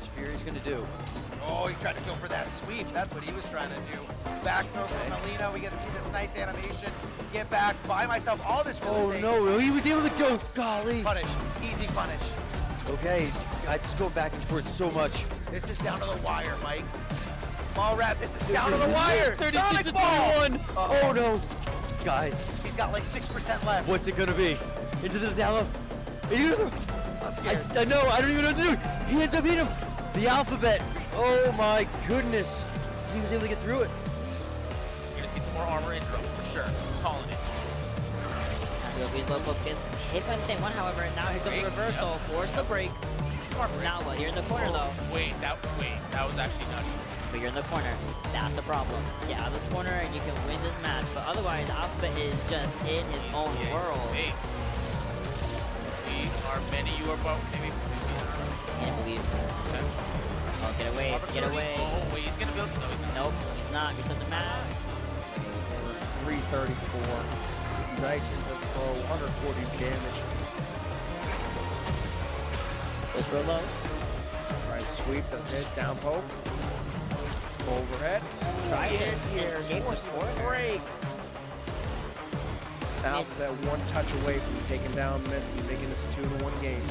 which Fury's going to do. Oh, he tried to go for that sweep. That's what he was trying to do. Back throw from Melina. We get to see this nice animation. Get back, buy myself all this real estate. Oh no, he was able to go. Golly. Punish, easy punish. Okay, guys, just going back and forth so much. This is down to the wire, Mike. Mall Rat, this is down to the wire. 36 Sonic to Ball. 21. Oh no. Guys, he's got like 6% left. what's it going to be? Into the down low. I'm scared. I know, I don't even know what to do. He ends up hitting him. The alphabet. Oh my goodness. He was able to get through it. You're going to see some more armor in drone for sure. Calling it. These locals gets hit by the same one, however, now here comes the reversal. Force the break. Now what? You're in the corner though. Wait, that was actually nutty. But you're in the corner. That's the problem. Get out of this corner and you can win this match. But otherwise, Alphabet is just in his own world. Ace. We are many. You are both. Maybe. Can't believe. Okay. Oh, get away. Get away. Oh, wait, he's gonna build. No, he's not. Nope, he's not. He's in the match. 334. Nice in the throw, 140 damage. Goes for a low. Tries to sweep, doesn't hit, down poke. Overhead. Tries to escape the score. Break. Alphabet one touch away from taking down Misty, making this a 2-1 game.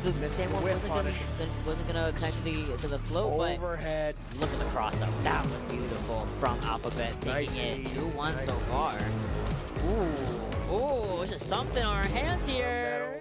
The Missed same the one whip wasn't gonna connect to the float, but Overhead. look at the cross up. That was beautiful from Alphabet, taking it 2-1 so far. Ooh, there's just something on our hands here.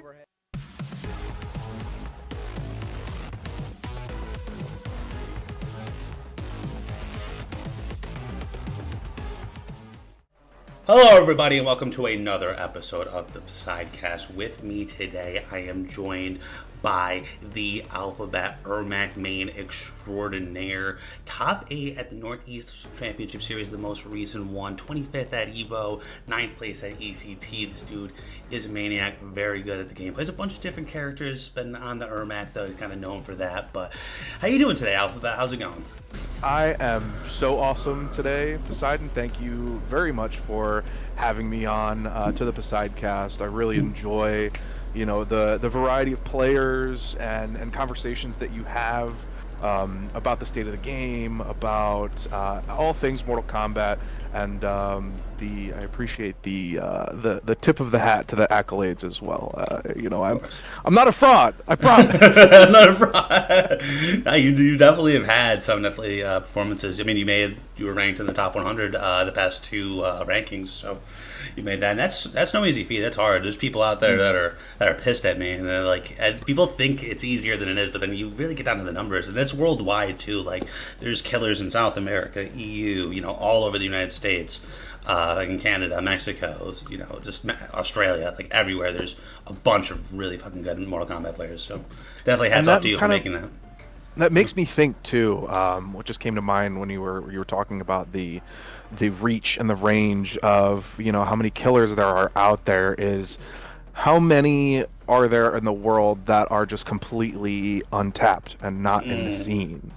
Hello everybody and welcome to another episode of the Posiedcast. With me today I am joined by the Alphabet Ermac main extraordinaire. Top 8 at the Northeast Championship Series, the most recent one. 25th at EVO, 9th place at ECT. This dude is a maniac, very good at the game. Plays a bunch of different characters, been on the Ermac though, he's kind of known for that. But how you doing today, Alphabet? How's it going? I am so awesome today, Poseidon. Thank you very much for having me on to the Posiedcast. I really enjoy, you know, the variety of players and conversations that you have about the state of the game, about all things Mortal Kombat, and I appreciate the tip of the hat to the accolades as well. You know, I'm not a fraud, I promise. I'm not a fraud. No, you definitely have had some performances. I mean, you were ranked in the top 100 the past two rankings, so you made that. And that's no easy feat. That's hard. There's people out there that are pissed at me, and they're like, people think it's easier than it is, but then you really get down to the numbers, and that's worldwide too. Like, there's killers in South America, EU, you know, all over the United States. Like in Canada, Mexico, you know, just Australia, like everywhere. There's a bunch of really fucking good Mortal Kombat players. So definitely hats off to you for making that. That makes me think too. What just came to mind when you were talking about the reach and the range of, you know, how many killers there are out there, is how many are there in the world that are just completely untapped and not in the scene,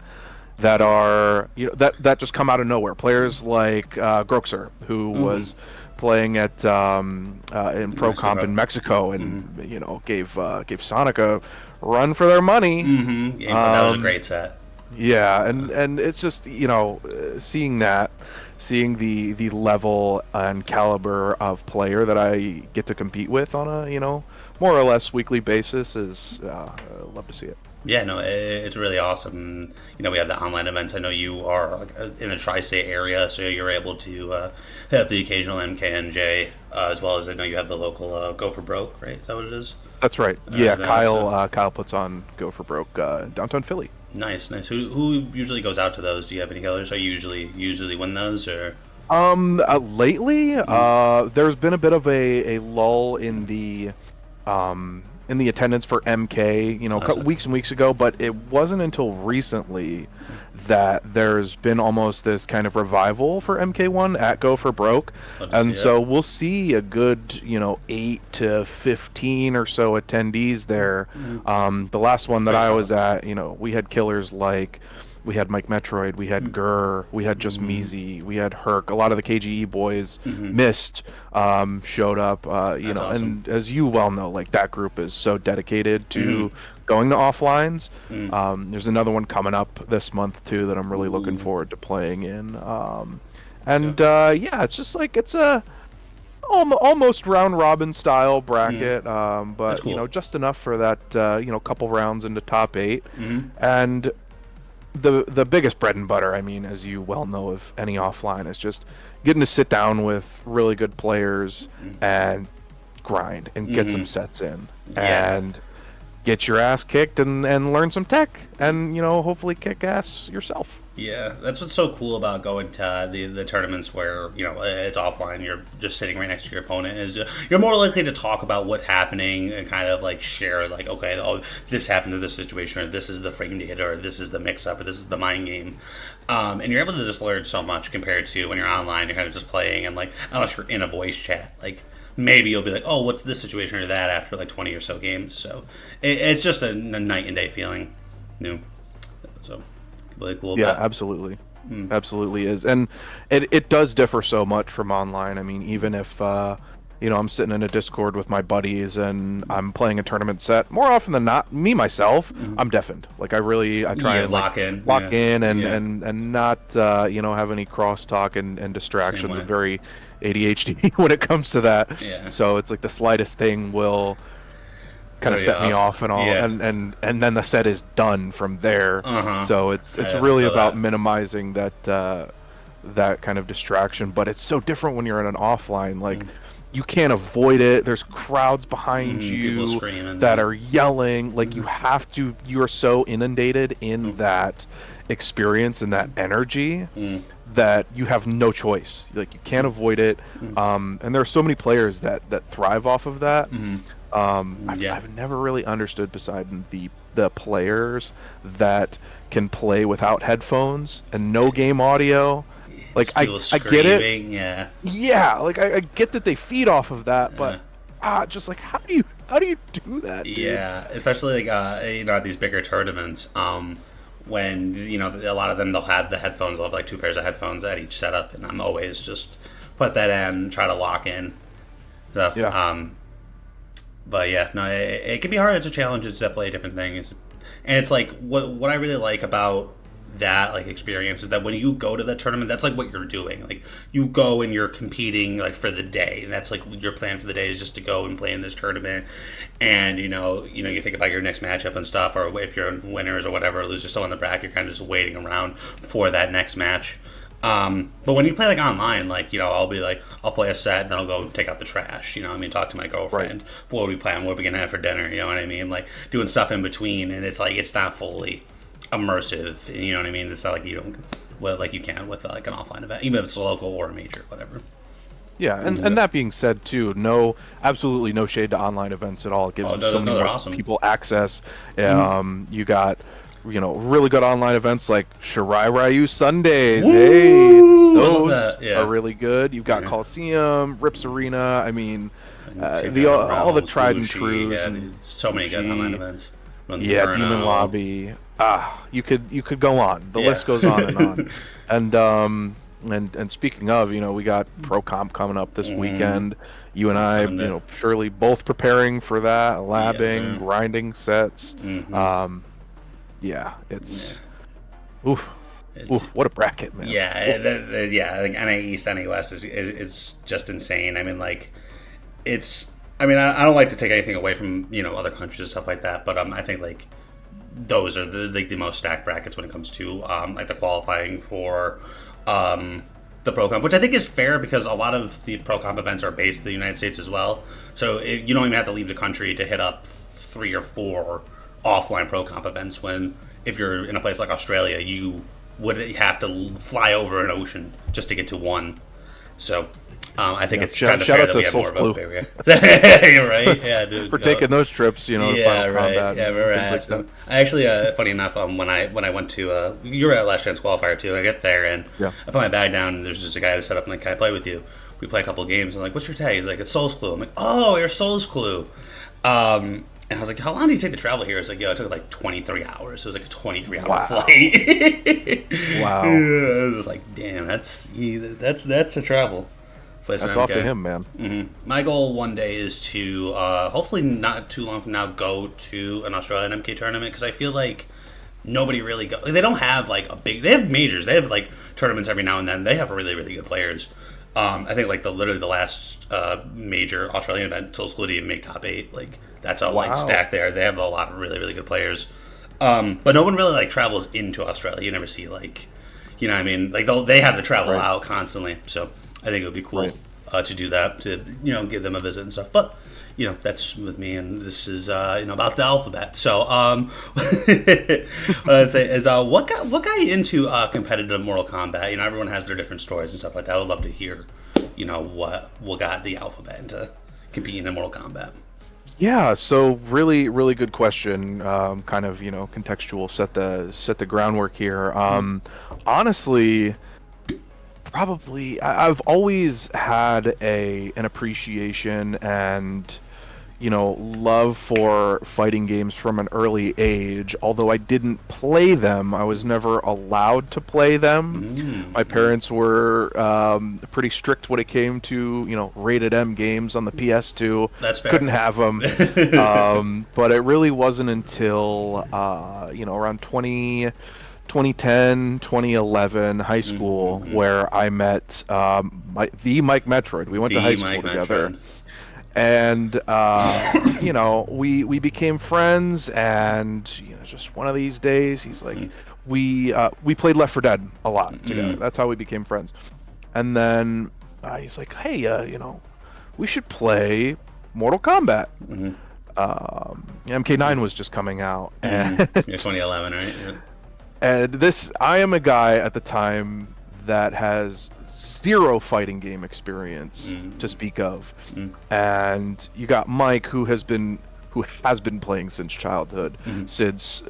that are, you know, that just come out of nowhere. Players like Groxer, who was playing at in Pro Comp in Mexico, and you know, gave Sonic a run for their money. That was a great set. Yeah, and it's just, you know, seeing the level and caliber of player that I get to compete with on a, you know, more or less weekly basis is love to see it. Yeah, no, it's really awesome. You know, we have the online events. I know you are like in the tri-state area, so you're able to hit up the occasional MKNJ, as well as I know you have the local Go for Broke, right? Is that what it is? That's right. Yeah, Kyle puts on Go for Broke downtown Philly. Nice. Who usually goes out to those? Do you have any killers? Are you usually win those, or? Lately, there's been a bit of a lull in the attendance for MK, you know, weeks and weeks ago, but it wasn't until recently that there's been almost this kind of revival for MK1 at Go for Broke, and so we'll see a good, you know, 8 to 15 or so attendees there. The last one that I was at, you know, we had killers like we had Mike Metroid, we had Gurr, we had just Meezy, we had Herc. A lot of the KGE boys missed, showed up, you know, awesome. and as you well know, like that group is so dedicated to going to offlines. There's another one coming up this month too that I'm really looking forward to playing in. Yeah, it's just like it's a almost round robin style bracket, but cool. you know, just enough for that you know, couple rounds into top 8. And the biggest bread and butter, I mean, as you well know of any offline, is just getting to sit down with really good players and grind and get some sets in and get your ass kicked and learn some tech and, you know, hopefully kick ass yourself. Yeah, that's what's so cool about going to the tournaments where, you know, it's offline, you're just sitting right next to your opponent, is you're more likely to talk about what's happening and kind of like share, like, okay, oh, this happened to this situation, or this is the frame data, or this is the mix-up, or this is the mind game. And you're able to just learn so much compared to when you're online, you're kind of just playing, and like, unless you're in a voice chat, like, maybe you'll be like, oh, what's this situation or that after like 20 or so games. So it's just a night and day feeling. You know? So really cool. Yeah, absolutely. Absolutely is. And it does differ so much from online. I mean, even if you know, I'm sitting in a Discord with my buddies and I'm playing a tournament set, more often than not, me myself, I'm deafened. Like I try and lock like, in and not you know, have any crosstalk and distractions. I'm very ADHD when it comes to that. Yeah. So it's like the slightest thing will kind of set me off and all, and then the set is done from there. So it's really about minimizing that that kind of distraction. But it's so different when you're in an offline. Like you can't avoid it. There's crowds behind you that are yelling. Like you have to. You are so inundated in that experience and that energy that you have no choice. Like you can't avoid it. And there are so many players that thrive off of that. I've never really understood, beside the players that can play without headphones and no game audio. Like I get it. Yeah. Like I get that they feed off of that, but just like how do you do that? Dude? Yeah, especially like you know, at these bigger tournaments. When, you know, a lot of them, they'll have the headphones. They'll have like 2 pairs of headphones at each setup, and I'm always just put that in, try to lock in stuff. Yeah. But yeah, no, it can be hard. It's a challenge. It's definitely a different thing. And it's like what I really like about that like experience is that when you go to the tournament, that's like what you're doing. Like you go and you're competing like for the day, and that's like your plan for the day is just to go and play in this tournament. And you know you think about your next matchup and stuff, or if you're winners or whatever, losers still in the bracket, you're kind of just waiting around for that next match. But when you play like online, like, you know, I'll play a set and then I'll go take out the trash, you know what I mean, talk to my girlfriend, what are we playing, what are we gonna have for dinner, you know what I mean, like doing stuff in between, and it's like it's not fully immersive, you know what I mean, it's not like you don't, well, like you can with like an offline event, even if it's a local or a major, whatever. Yeah, and that being said too, absolutely no shade to online events at all. It gives so many more people access. You got, you know, really good online events like Shirai Ryu Sundays. Woo! Hey, those are really good. You've got Coliseum, Rips Arena. I mean, all the tried and trues. And so many good online events. Demon Lobby. You could go on. The list goes on and on. And speaking of, you know, we got Pro Comp coming up this weekend. You and I, you know, surely both preparing for that, labbing, grinding sets. It's oof, what a bracket, man. I think NA East, NA West is just insane. I mean, like, I don't like to take anything away from, you know, other countries and stuff like that, but I think like those are the most stacked brackets when it comes to like the qualifying for the Pro Comp, which I think is fair because a lot of the Pro Comp events are based in the United States as well. So you don't even have to leave the country to hit up 3 or 4 offline Pro Comp events, when if you're in a place like Australia, you would have to fly over an ocean just to get to one. So I think it's kind of fair that we have more of a barrier. You're right, yeah, dude. For taking those trips, you know, to Final Combat. Yeah, right. Like I actually, funny enough, when I went to, you were at Last Chance Qualifier too. I get there and I put my bag down, and there's just a guy that set up and like, can I play with you? We play a couple of games. I'm like, what's your tag? He's like, it's Souls Clue. I'm like, oh, you're Souls Clue. And I was like, how long do you take to travel here? It's like, yo, it took like 23 hours. So it was like a 23-hour Wow. flight. Wow. Yeah, I was like, damn, that's a travel. That's off to him, man. Mm-hmm. My goal one day is to, hopefully not too long from now, go to an Australian MK tournament, because I feel like nobody really go. They don't have like they have majors. They have like tournaments every now and then. They have really, really good players. I think like literally the last major Australian event, Soul Exclusive, make top 8. Like that's all like stacked there. They have a lot of really, really good players. But no one really like travels into Australia. You never see like, you know what I mean? Like they have to travel out constantly. So I think it would be cool to do that, to, you know, give them a visit and stuff. But, you know, that's with me, and this is, you know, about the alphabet. So, what I'd say is, what got you into competitive Mortal Kombat? You know, everyone has their different stories and stuff like that. I would love to hear, you know, what got the alphabet into competing in Mortal Kombat. Yeah, so really, really good question. Kind of, you know, contextual, set the groundwork here. Honestly, probably I've always had an appreciation and, you know, love for fighting games from an early age. Although I didn't play them, I was never allowed to play them. My parents were pretty strict when it came to, you know, rated M games on the PS2. That's fair. Couldn't have them. But it really wasn't until you know, around 2010, 2011, high school, where I met the Mike Metroid. We went to high school together. And, you know, we became friends, and, you know, just one of these days, he's like, we played Left 4 Dead a lot together. That's how we became friends. And then he's like, hey, you know, we should play Mortal Kombat. MK9 was just coming out. And Yeah, 2011, right? Yeah. And I am a guy at the time that has zero fighting game experience to speak of. And you got Mike, who has been playing since childhood, since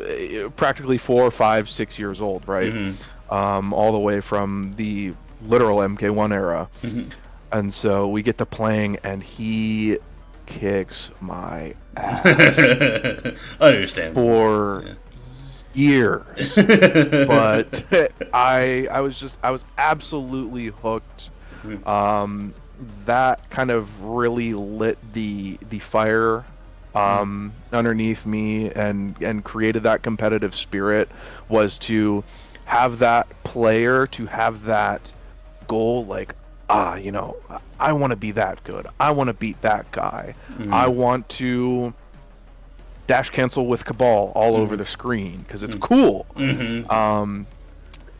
practically 4, 5, 6 years old, right? All the way from the literal MK1 era. And so we get to playing, and he kicks my ass. I understand. For years. But I was absolutely hooked. That kind of really lit the fire underneath me, and created that competitive spirit, was to have that player, to have that goal, like, you know, I want to be that good. I want to beat that guy. I want to dash cancel with Cabal all over the screen because it's cool.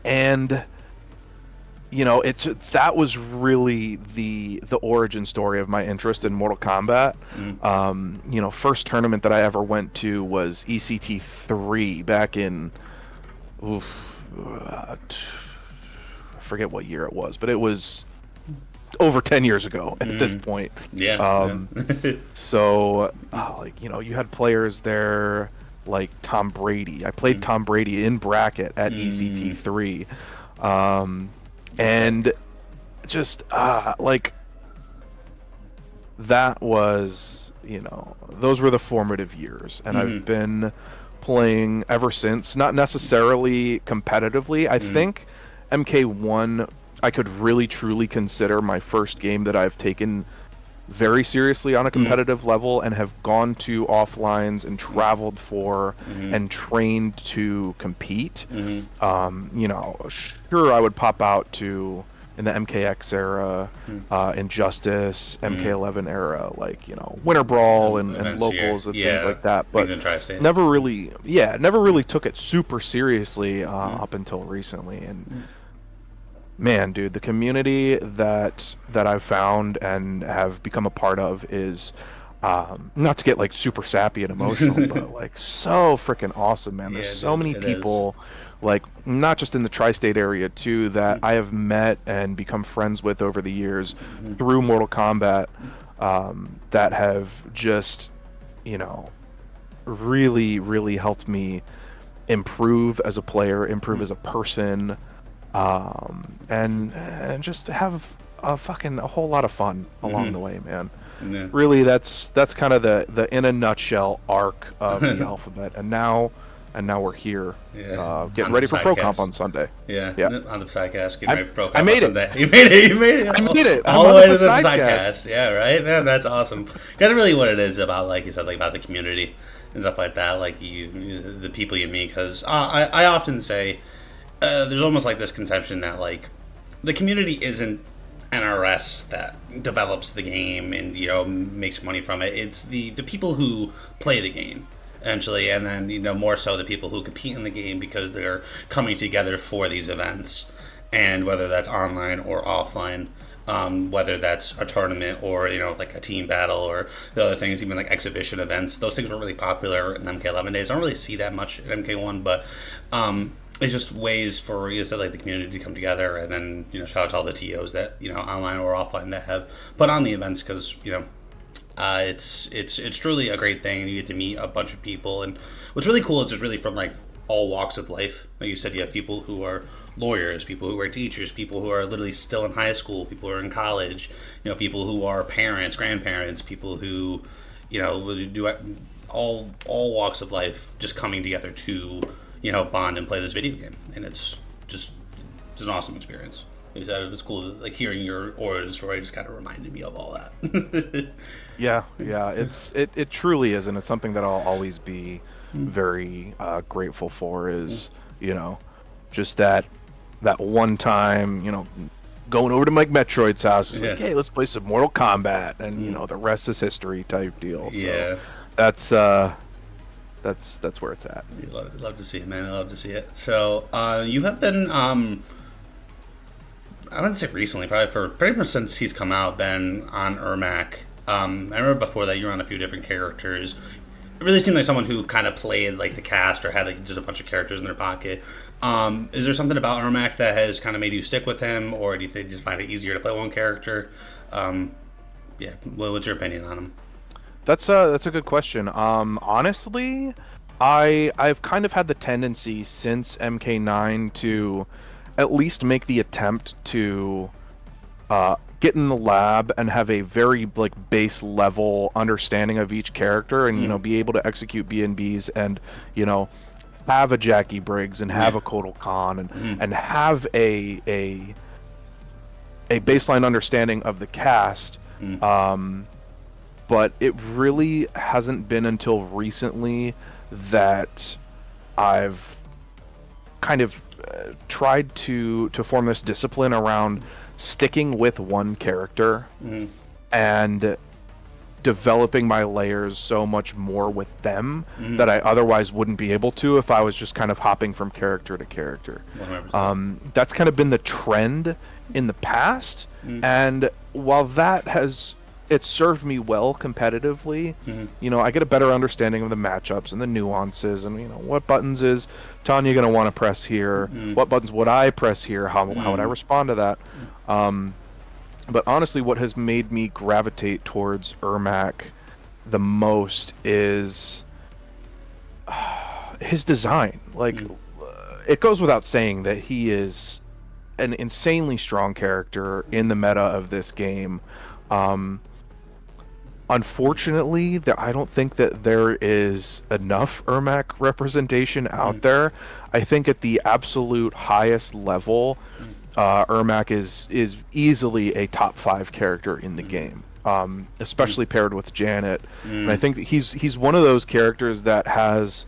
And, you know, that was really the origin story of my interest in Mortal Kombat. You know, first tournament that I ever went to was ECT3 back in, I forget what year it was, but it was over 10 years ago at this point. So, like, you know, you had players there like Tom Brady. I played Tom Brady in bracket at ECT3. And just, like, that was, you know, those were the formative years. And I've been playing ever since, not necessarily competitively. I think MK1, I could really truly consider my first game that I've taken very seriously on a competitive level, and have gone to offlines and traveled for and trained to compete. You know, sure, I would pop out to, in the MKX era, Injustice, MK11 era, like, you know, Winter Brawl and locals and things like that, but never really took it super seriously up until recently. And man, dude, the community that I've found and have become a part of is, not to get like super sappy and emotional, but like so freaking awesome, man. There's so many people, like, not just in the tri-state area too, that I have met and become friends with over the years through Mortal Kombat, that have just, you know, really, really helped me improve as a player, improve as a person, and just have a whole lot of fun along the way, man. Yeah. really, that's kind of the in a nutshell arc of the alphabet. And now we're here, Yeah. getting On ready the for Pro Posiedcast. Comp on Sunday. Yeah, Yeah. on the Posiedcast, getting ready for Pro I Comp made on it. Sunday. You made it. You made it. I made it. All I'm the on way the to the Posiedcast. Posiedcast. Yeah, right, man. That's awesome. That's really what it is about, like you said, like about the community and stuff like that. Like the people you meet. Because I often say there's almost like this conception that like the community isn't NRS that develops the game and makes money from it. It's the people who play the game essentially, and then more so the people who compete in the game because they're coming together for these events, and whether that's online or offline, whether that's a tournament or like a team battle or the other things, even like exhibition events. Those things were really popular in MK11 days. I don't really see that much at MK1, but it's just ways for like the community to come together, and then shout out to all the TOs that online or offline that have put on the events, because it's truly a great thing, and you get to meet a bunch of people. And what's really cool is it's really from like all walks of life. Like you said, you have people who are lawyers, people who are teachers, people who are literally still in high school, people who are in college, people who are parents, grandparents, people who do all walks of life just coming together to bond and play this video game. And it's an awesome experience. Like I said, it was cool. Like hearing your origin story just kind of reminded me of all that. Yeah, it truly is, and it's something that I'll always be very grateful for. Is just that one time, going over to Mike Metroid's house, it's like, hey, let's play some Mortal Kombat, and the rest is history type deal. So Yeah, that's where it's at. you love to see it, man. I love to see it. So you have been I wouldn't say recently, probably for pretty much since he's come out, been on Ermac. I remember before that you were on a few different characters. It really seemed like someone who kind of played like the cast or had like just a bunch of characters in their pocket. Is there something about Ermac that has kind of made you stick with him, or do you think you just find it easier to play one character? Yeah, what's your opinion on him? That's a good question. Honestly, I've kind of had the tendency since MK9 to at least make the attempt to get in the lab and have a very like base level understanding of each character, and be able to execute B&Bs, and have a Jackie Briggs and have a Kotal Khan, and have a baseline understanding of the cast. But it really hasn't been until recently that I've kind of tried to form this discipline around sticking with one character and developing my layers so much more with them that I otherwise wouldn't be able to if I was just kind of hopping from character to character. 100%. That's kind of been the trend in the past, and while that has served me well competitively, I get a better understanding of the matchups and the nuances, and what buttons is Tanya going to want to press here, what buttons would I press here, how would I respond to that. But honestly, what has made me gravitate towards Ermac the most is his design. Like, it goes without saying that he is an insanely strong character in the meta of this game. Unfortunately, I don't think that there is enough Ermac representation out there. I think at the absolute highest level, Ermac is easily a top 5 character in the game, especially paired with Janet. And I think that he's one of those characters that has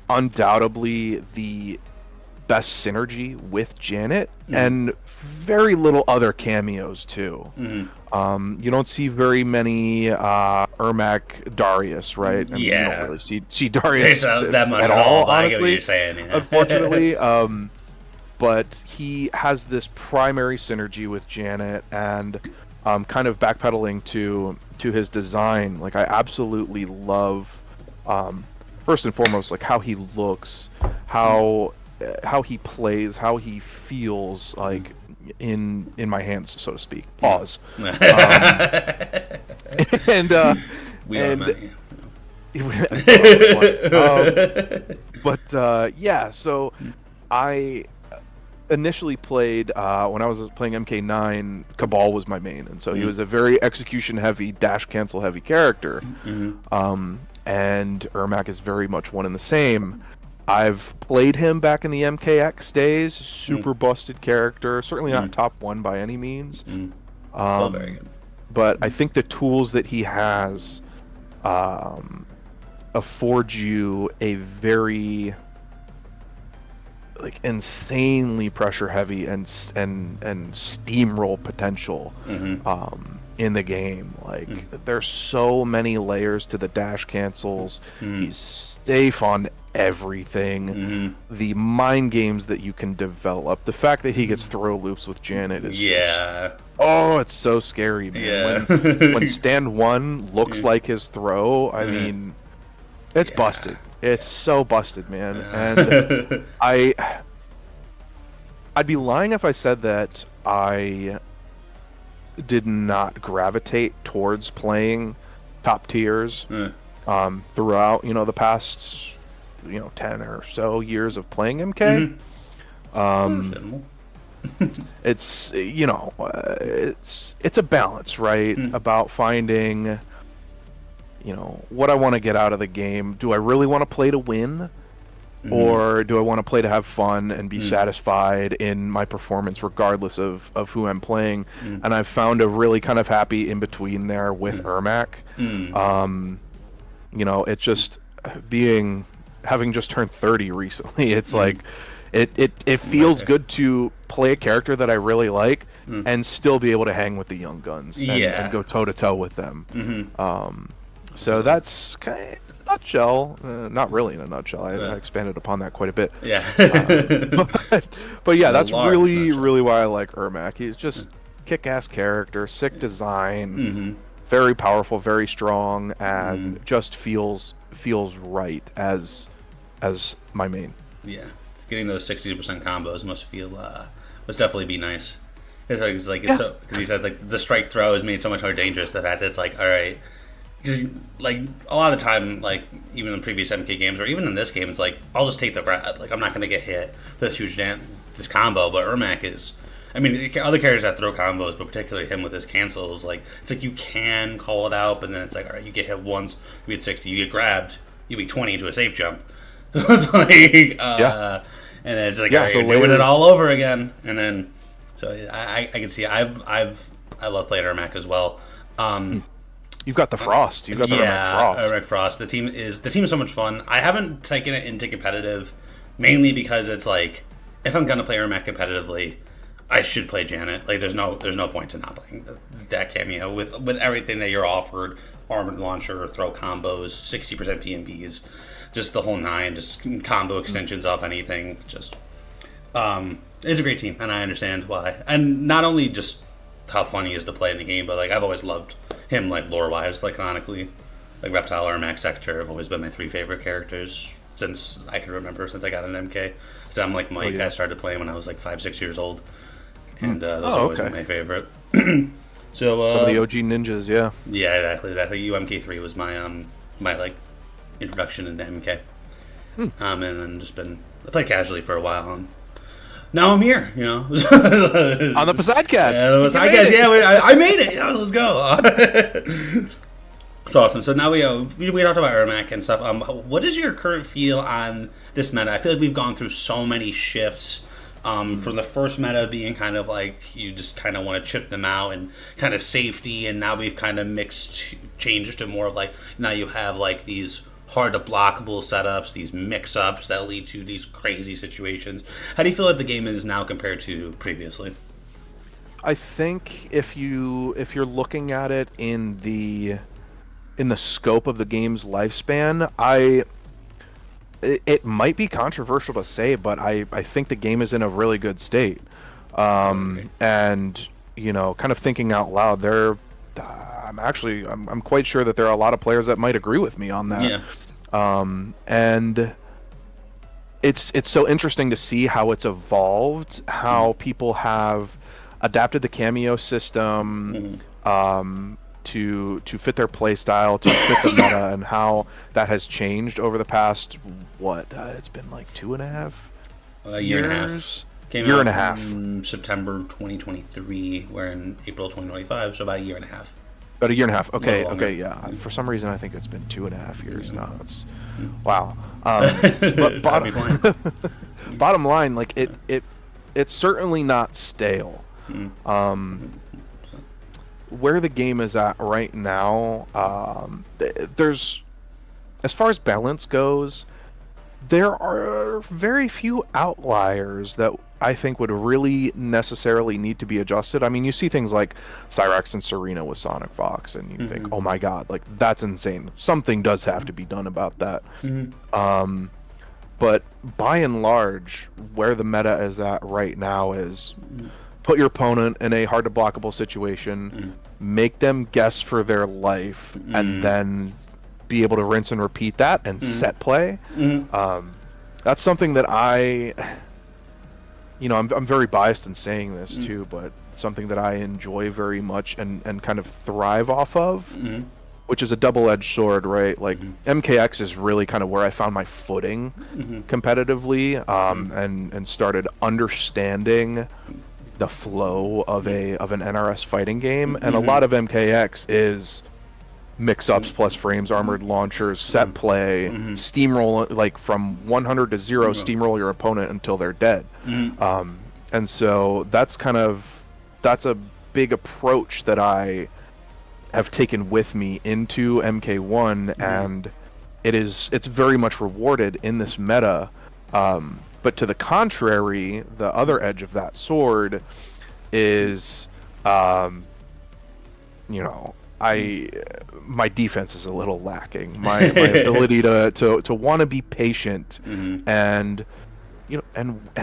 undoubtedly the best synergy with Janet, and very little other cameos too. You don't see very many Ermac Darius, right? And you don't really see Darius that much at all, I get what honestly. you're saying, yeah. Unfortunately, but he has this primary synergy with Janet, and kind of backpedaling to his design. Like, I absolutely love, first and foremost, like how he looks, how he plays, how he feels like in my hands, so to speak. Pause. And we are money. But yeah, so initially played when I was playing MK9, Cabal was my main, and so he Mm. was a very execution heavy, dash cancel heavy character. And Ermac is very much one and the same. I've played him back in the MKX days. Super busted character, certainly not top 1 by any means. Still very good. But I think the tools that he has afford you a very like insanely pressure heavy and steamroll potential in the game. Like there's so many layers to the dash cancels. He's safe on everything. The mind games that you can develop. The fact that he gets throw loops with Janet is just, oh, it's so scary, man. Yeah. When stand 1 looks like his throw, I mean, it's busted. It's so busted, man. And I'd be lying if I said that I did not gravitate towards playing top tiers throughout, the past, 10 or so years of playing MK. It's, it's a balance, right? About finding, what I want to get out of the game. Do I really want to play to win? Or do I want to play to have fun and be satisfied in my performance regardless of who I'm playing? And I've found a really kind of happy in between there with Ermac. It's just having just turned 30 recently, it's like it feels good to play a character that I really like and still be able to hang with the young guns and go toe to toe with them. So that's kind of nutshell, not really in a nutshell. I expanded upon that quite a bit. But yeah, that's really why I like Ermac. He's just kick-ass character, sick design, very powerful, very strong, and just feels right as my main. Yeah, it's getting those 60% combos must definitely be nice. It's like it's so, because he said like the strike throw is made so much more dangerous. The fact that it's like, all right. Because, like, a lot of the time, like, even in previous MK games, or even in this game, it's like, I'll just take the grab. Like, I'm not going to get hit with this huge this combo, but Ermac is... I mean, other characters that throw combos, but particularly him with his cancels, like, it's like you can call it out, but then it's like, all right, you get hit once, you get 60, you get grabbed, you be 20 into a safe jump. So it's like... And then it's like, all right, you're doing it all over again. And then... So, I can see... I love playing Ermac as well. You've got the Frost. You've got the Ermac Frost. Ermac Frost. The team is so much fun. I haven't taken it into competitive, mainly because it's like, if I'm gonna play Ermac competitively, I should play Janet. Like, there's no point to not playing that cameo with everything that you're offered: armored launcher, throw combos, 60% PMBs, just the whole 9, just combo extensions off anything. Just, it's a great team, and I understand why. And not only just how fun he is to play in the game, but like I've always loved him, like lore-wise, like canonically, like Reptile, Ermac, Sector have always been my 3 favorite characters since I can remember, since I got an MK. So I'm like Mike. I started playing when I was like 5-6 years old, and those have always been my favorite. So some of the OG ninjas, yeah, exactly. UMK3 was my my like introduction into MK, and then just been I played casually for a while. And now I'm here, on the Posiedcast. Yeah, the Posiedcast. Yeah, I made it. Let's go. It's awesome. So now we talked about Ermac and stuff. What is your current feel on this meta? I feel like we've gone through so many shifts. From the first meta being kind of like you just kind of want to chip them out and kind of safety, and now we've kind of changed to more of like now you have like these hard to blockable setups, these mix-ups that lead to these crazy situations. How do you feel like the game is now compared to previously? I think if you're looking at it in the scope of the game's lifespan, it might be controversial to say, but I think the game is in a really good state. And kind of thinking out loud, I'm quite sure that there are a lot of players that might agree with me on that. Yeah. And it's so interesting to see how it's evolved, how people have adapted the cameo system to fit their play style, to fit the meta, and how that has changed over the past it's been like 2.5 a year and a half. Came Year out and a half. in September 2023. We're in April 2025, so about a year and a half. About a year and a half. Okay, longer. okay, yeah. For some reason, I think it's been 2.5 years now. It's wow. But That'd be fine. bottom line, like it's certainly not stale. Where the game is at right now, there's, as far as balance goes, there are very few outliers that I think would really necessarily need to be adjusted. I mean, you see things like Cyrax and Serena with Sonic Fox, and you think, oh my god, like that's insane. Something does have to be done about that. But by and large, where the meta is at right now is put your opponent in a hard to blockable situation, make them guess for their life, and then be able to rinse and repeat that and set play. That's something that I'm very biased in saying this too, but something that I enjoy very much and kind of thrive off of, which is a double-edged sword, right? Like MKX is really kind of where I found my footing competitively, and started understanding the flow of an NRS fighting game, and a lot of MKX is mix-ups plus frames, armored launchers, set play, steamroll, like from 100 to 0, steamroll your opponent until they're dead. And so that's a big approach that I have taken with me into MK1, and it's very much rewarded in this meta. But to the contrary, the other edge of that sword is, my defense is a little lacking. My ability to want to be patient and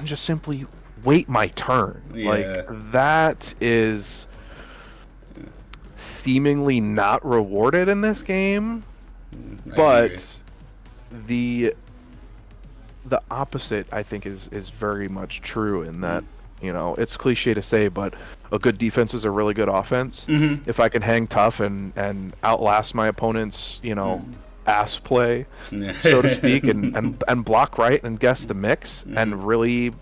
just simply wait my turn. Like that is seemingly not rewarded in this game, but the opposite I think is very much true in that, it's cliche to say, but a good defense is a really good offense. If I can hang tough and outlast my opponent's, ass play, so to speak, and block right and guess the mix and really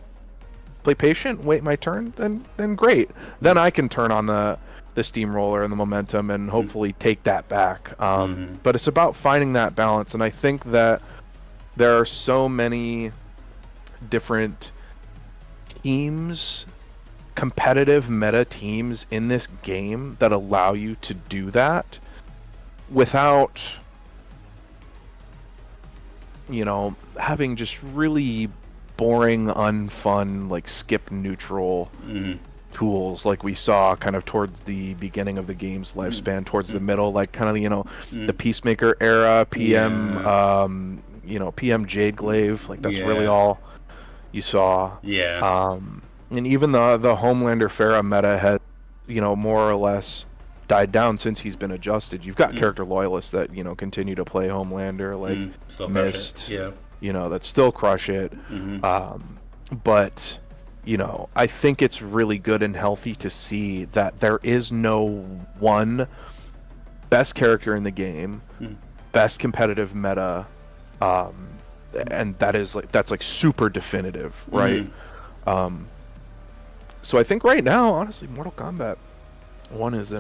play patient, wait my turn, then great. Then I can turn on the steamroller and the momentum and hopefully take that back. But it's about finding that balance, and I think that there are so many different teams, competitive meta teams in this game that allow you to do that without, having just really boring, unfun, like skip neutral tools like we saw kind of towards the beginning of the game's lifespan, towards the middle, like kind of, the Peacemaker era, PM, PM Jade Glaive, like that's really all you saw. And even the Homelander Pharah meta had, more or less died down since he's been adjusted. You've got character loyalists that, continue to play Homelander, like Mist, that still crush it. But, I think it's really good and healthy to see that there is no one best character in the game, best competitive meta, and that's super definitive, right? So I think right now, honestly, Mortal Kombat 1 is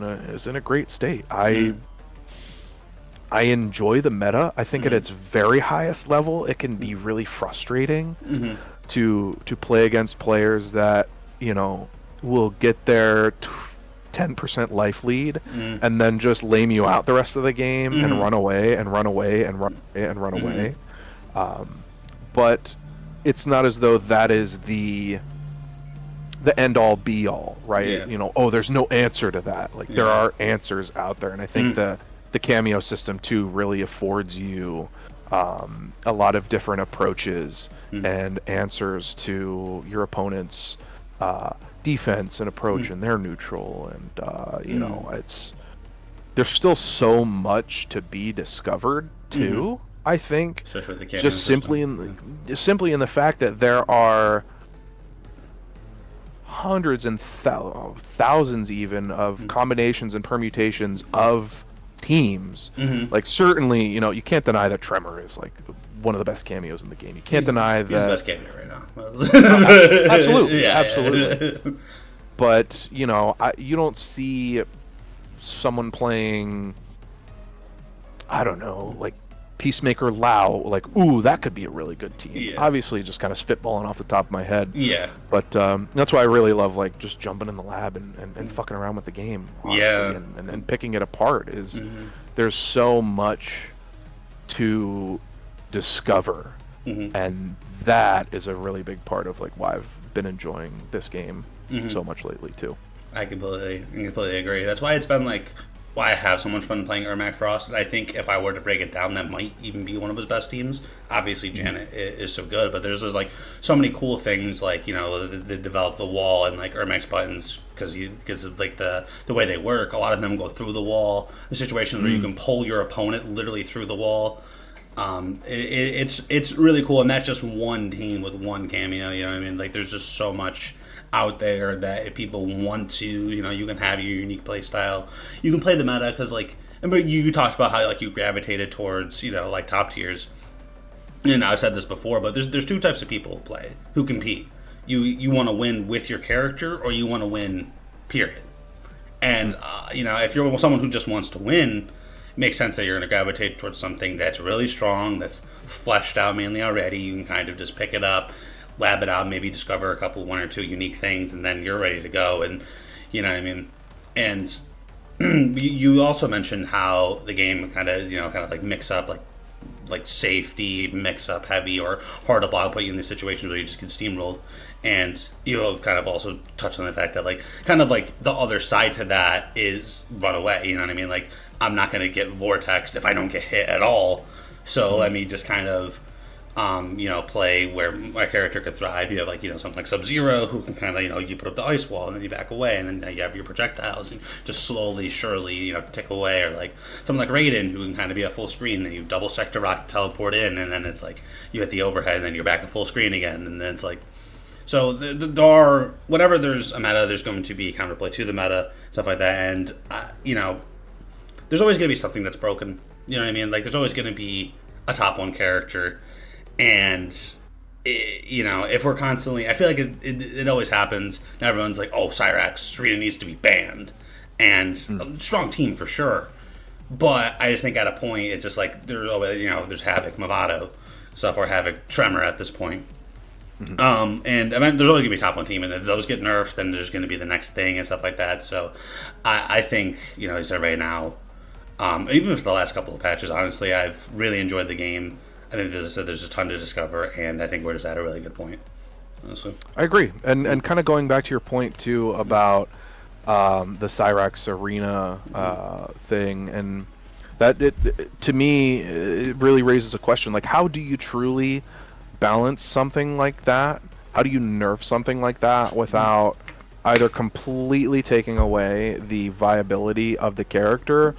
in a great state. I enjoy the meta. I think at its very highest level, it can be really frustrating to play against players that will get their 10% life lead and then just lame you out the rest of the game and run away and run away and run away and run away. But it's not as though that is the end all be all, right? There's no answer to that. Like there are answers out there, and I think the cameo system too really affords you a lot of different approaches and answers to your opponent's defense and approach and their neutral, and there's still so much to be discovered too. I think just simply in the fact that there are hundreds and thousands even of combinations and permutations of teams. Like certainly, you know, you can't deny that Tremor is like one of the best cameos in the game. You can't deny that. He's the best cameo right now. Absolutely, Yeah, absolutely. But you know, you don't see someone playing, I don't know, like Peacemaker Lao, like, ooh, that could be a really good team. Yeah. Obviously, just kind of spitballing off the top of my head. Yeah. But that's why I really love like just jumping in the lab and fucking around with the game. Honestly, Yeah. and picking it apart is there's so much to discover, and that is a really big part of like why I've been enjoying this game so much lately too. I completely agree. That's why it's been like why I have so much fun playing Ermac Frost. And I think if I were to break it down, that might even be one of his best teams. Obviously, Janet is so good, but there's like so many cool things, like, you know, they develop the wall and like Ermac's buttons because of like the way they work. A lot of them go through the wall. The situations where you can pull your opponent literally through the wall. It's really cool, and that's just one team with one cameo. You know what I mean? Like, there's just so much out there that if people want to, you know, you can have your unique play style. You can play the meta because, like, remember you talked about how like you gravitated towards, you know, like top tiers. And I've said this before, but there's two types of people who play, who compete. You want to win with your character, or you want to win, period. And you know, if you're someone who just wants to win, it makes sense that you're going to gravitate towards something that's really strong, that's fleshed out mainly already. You can kind of just pick it up, lab it out, maybe discover one or two unique things, and then you're ready to go. And you know what I mean? And you also mentioned how the game kind of like mix up like safety, mix up heavy or hard to block, put you in these situations where you just get steamrolled. And you kind of also touched on the fact that like kind of like the other side to that is run away. You know what I mean? Like, I'm not going to get vortexed if I don't get hit at all. So let me just kind of you know, play where my character could thrive. You have like, you know, something like Sub-Zero who can kind of, you know, you put up the ice wall and then you back away, and then you have your projectiles and just slowly, surely, you know, tick away. Or like something like Raiden who can kind of be at full screen, then you double sector rock, teleport in, and then it's like you hit the overhead and then you're back at full screen again, and then it's like, so there are, whenever there's a meta, there's going to be counterplay to the meta, stuff like that. And you know, there's always going to be something that's broken. You know what I mean? Like, there's always going to be a top one character. And you know, if we're constantly, I feel like it always happens, and everyone's like, oh, Cyrax, Serena needs to be banned, and a strong team for sure. But I just think at a point, it's just like, there's always, you know, there's Havoc, Movado, stuff, or Havoc, Tremor at this point. And I mean, there's always gonna be a top one team, and if those get nerfed, then there's gonna be the next thing and stuff like that. So I think, you know, as I said right now, even for the last couple of patches, honestly, I've really enjoyed the game. I think there's a ton to discover, and I think we're just at a really good point, honestly. I agree, and kind of going back to your point too about the Cyrax Arena thing, and that to me it really raises a question, like, how do you truly balance something like that? How do you nerf something like that without either completely taking away the viability of the character,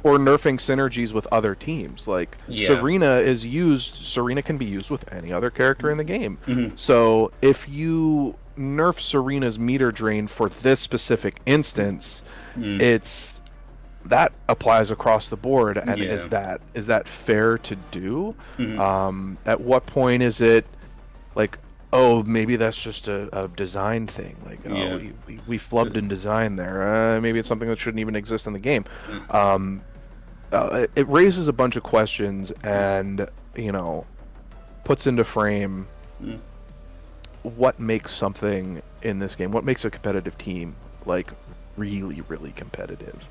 or nerfing synergies with other teams? Like, Serena can be used with any other character in the game. So if you nerf Serena's meter drain for this specific instance, it's that applies across the board. And is that fair to do? At what point is it like, oh, maybe that's just a design thing. Like, oh, we flubbed in design there. Maybe it's something that shouldn't even exist in the game. It raises a bunch of questions, and, you know, puts into frame what makes something in this game, what makes a competitive team, like, really, really competitive.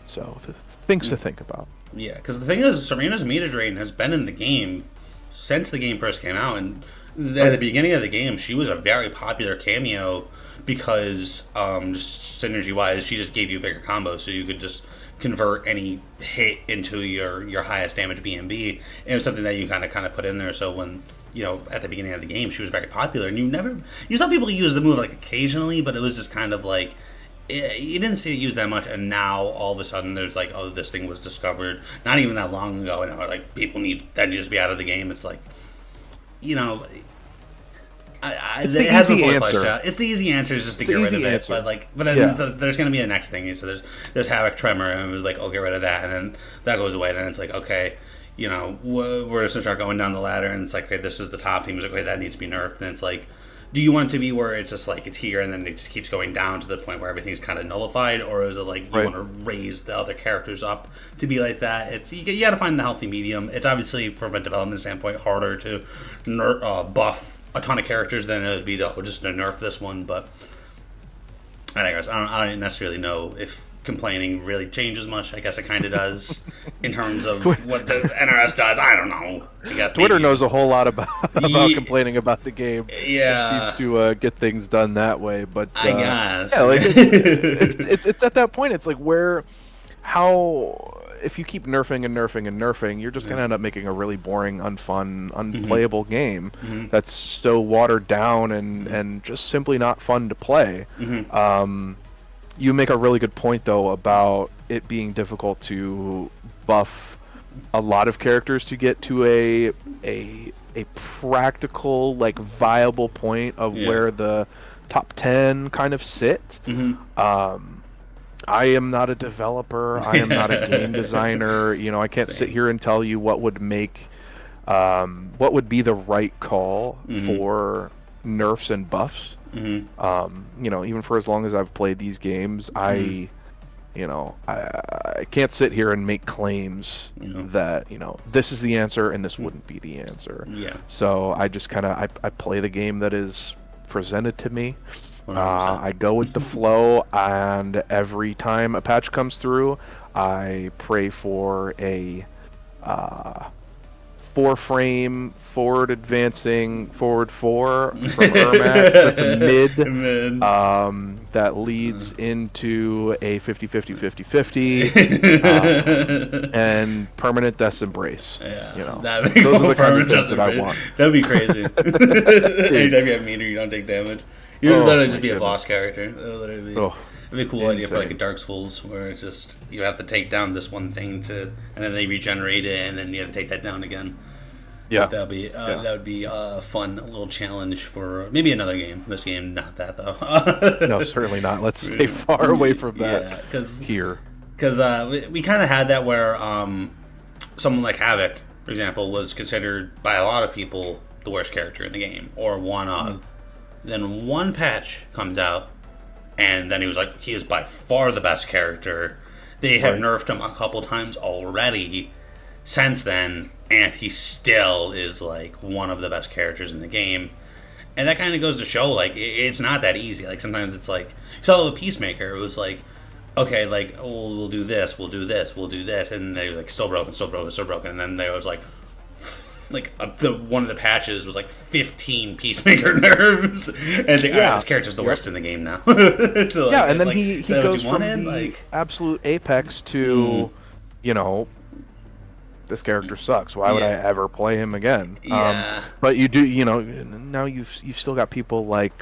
So things to think about. Yeah, because the thing is, Serena's meter drain has been in the game since the game first came out, and at the beginning of the game, she was a very popular cameo because just synergy-wise, she just gave you bigger combos, so you could just convert any hit into your highest damage BMB. And it was something that you kind of put in there. So when, you know, at the beginning of the game, she was very popular, and you saw people use the move like occasionally, but it was just kind of like, you didn't see it used that much. And now all of a sudden, there's like, oh, this thing was discovered not even that long ago, and like people need to be out of the game. It's like, you know, It's it the has been easy fully fleshed answer. out. It's the easy answer is just to It's get the rid of easy it. answer. But then Yeah. there's going to be a next thing. So there's Havoc Tremor, and it was like, oh, get rid of that, and then that goes away. Then it's like, okay, you know, we're just going to start going down the ladder, and it's like, okay, this is the top team. It's like, okay, that needs to be nerfed. And it's like, do you want it to be where it's just like it's here and then it just keeps going down to the point where everything's kind of nullified, or is it like you Right. want to raise the other characters up to be like that? It's you got to find the healthy medium. It's obviously from a development standpoint harder to buff a ton of characters than it would be to just to nerf this one, but I guess I don't necessarily know if complaining really changes much. I guess it kind of does in terms of what the NRS does. I don't know. I guess Twitter maybe- knows a whole lot about Ye- complaining about the game. Yeah. It seems to get things done that way, but I guess. yeah, like it's at that point. It's like how if you keep nerfing and nerfing and nerfing, you're just gonna end up making a really boring, unfun, unplayable game that's so watered down and just simply not fun to play. You make a really good point though about it being difficult to buff a lot of characters to get to a practical, like, viable point of where the top 10 kind of sit. I am not a developer. I am not a game designer. You know, I can't sit here and tell you what would make what would be the right call for nerfs and buffs. You know, even for as long as I've played these games, I can't sit here and make claims that, you know, this is the answer and this wouldn't be the answer. Yeah. So I just kind of I play the game that is presented to me. 100%. I go with the flow, and every time a patch comes through, I pray for a 4-frame forward advancing forward 4 from Ermacs. That's a mid. That leads into a 50-50-50-50 and permanent Death's Embrace. Yeah, You know, those those are the kinds of things that I want. That'd be crazy. Anytime you have meter, you don't take damage. You would literally just be a boss character. It would literally be. It'd be a cool idea for like a Dark Souls where it's just you have to take down this one thing and then they regenerate it, and then you have to take that down again. Yeah, That would be a fun little challenge for maybe another game. This game, not that though. No, certainly not. Let's stay far away from that. Yeah, because we kind of had that where someone like Havoc, for example, was considered by a lot of people the worst character in the game, or one of. Then one patch comes out, and then he was like, he is by far the best character. They have nerfed him a couple times already since then, and he still is like one of the best characters in the game. And that kind of goes to show, like, it's not that easy. Like, sometimes it's like, you saw it with Peacemaker, it was like, okay, like, oh, we'll do this, we'll do this, we'll do this, and they was like, still broken, still broken, still broken, and then there was like one of the patches was like 15 Peacemaker nerves, and it's like, alright, this character's the worst in the game now. So, yeah, and then like, he goes from the absolute apex to, you know, this character sucks. Why would I ever play him again? Yeah. But you do, you know, now you've still got people like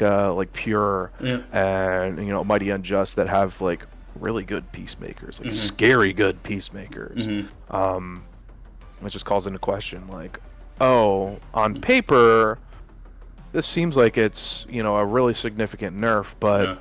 Pure and, you know, Mighty Unjust that have like really good peacemakers, like scary good peacemakers. It just calls into question, like, oh, on paper, this seems like it's, you know, a really significant nerf, but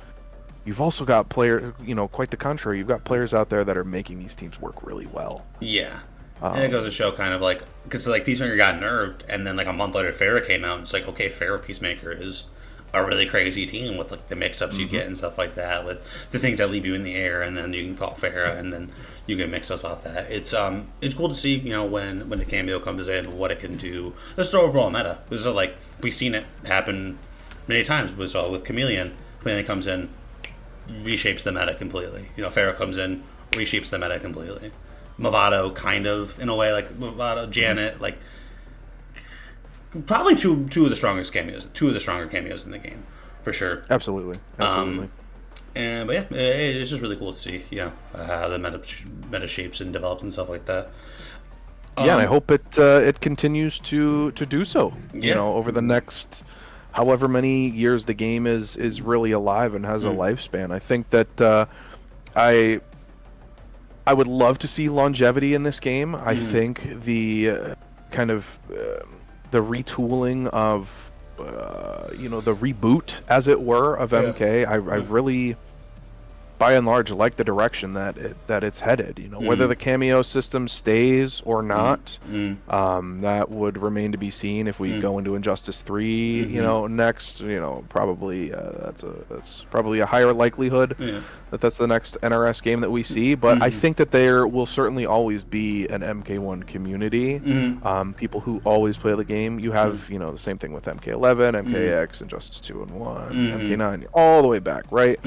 you've also got players, you know, quite the contrary. You've got players out there that are making these teams work really well. Yeah. And it goes to show kind of like, because like Peacemaker got nerfed, and then like a month later Farrah came out, and it's like, okay, Farrah Peacemaker is a really crazy team with like the mix-ups you get and stuff like that, with the things that leave you in the air, and then you can call Farrah, and then you get mix-ups off that. It's cool to see, you know, when the cameo comes in, what it can do. Just the overall meta. This is like, we've seen it happen many times. We saw with Chameleon. Chameleon comes in, reshapes the meta completely. You know, Farrah comes in, reshapes the meta completely. Movado, kind of, in a way, like Movado, Janet, like probably two of the strongest cameos, two of the stronger cameos in the game, for sure. Absolutely. But yeah, it's just really cool to see, you know, how the meta shapes and develops and stuff like that. Yeah, and I hope it continues to do so. You know, over the next however many years the game is really alive and has a lifespan. I think that I would love to see longevity in this game. I think the kind of the retooling of the reboot, as it were, of MK. I really, by and large, like the direction that it's headed. Whether the cameo system stays or not, that would remain to be seen. If we go into Injustice 3, next, probably that's probably a higher likelihood that that's the next NRS game that we see. But I think that there will certainly always be an MK1 community. People who always play the game. You have the same thing with MK11, MKX, Injustice 2 and 1, MK9, all the way back, right?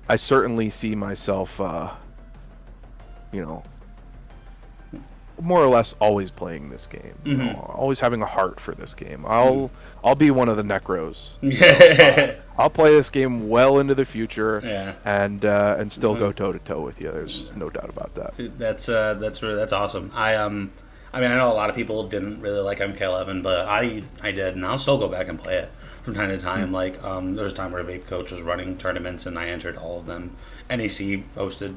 I certainly see myself, more or less always playing this game. Always having a heart for this game. I'll be one of the Necros. I'll play this game well into the future, and still go toe to toe with you. There's no doubt about that. That's awesome. I mean, I know a lot of people didn't really like MK11, but I did, and I'll still go back and play it from time to time. Like, there was a time where Vape Coach was running tournaments, and I entered all of them. NEC hosted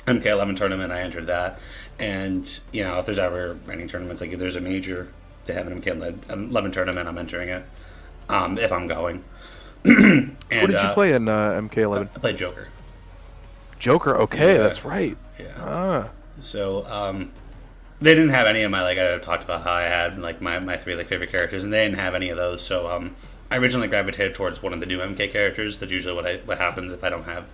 MK11 tournament, I entered that. And, if there's ever any tournaments, like if there's a major to have an MK11 tournament, I'm entering it, if I'm going. And, what did you play in MK11? I played Joker. Joker, okay, that's right. Yeah. So, they didn't have any of my, like, I talked about how I had, like, my three, like, favorite characters, and they didn't have any of those. So, I originally gravitated towards one of the new MK characters. That's usually what happens if I don't have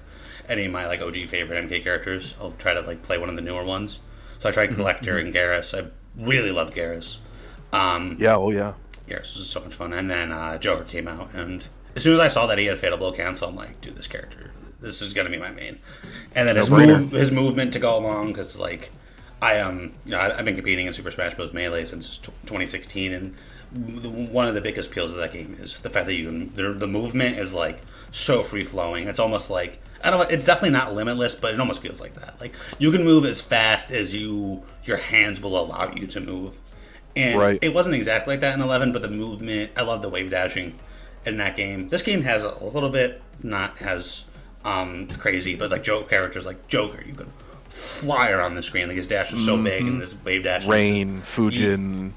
any of my, like, OG favorite MK characters. I'll try to, like, play one of the newer ones. So I tried Collector and Garrus. I really loved Garrus. Garrus was so much fun. And then Joker came out, and as soon as I saw that he had Fatal Blow Cancel, I'm like, dude, this character, this is gonna be my main. And then his movement to go along, because like I've been competing in Super Smash Bros. Melee since 2016, and one of the biggest appeals of that game is the fact that the movement is like so free flowing. It's almost like, I don't know, it's definitely not limitless, but it almost feels like that. Like, you can move as fast as your hands will allow you to move. And it wasn't exactly like that in 11, but the movement, I love the wave dashing in that game. This game has a little bit, not as crazy, but like characters like Joker, you can fly around the screen. Like, his dash is so big, and this wave dash. Rain, Fujin,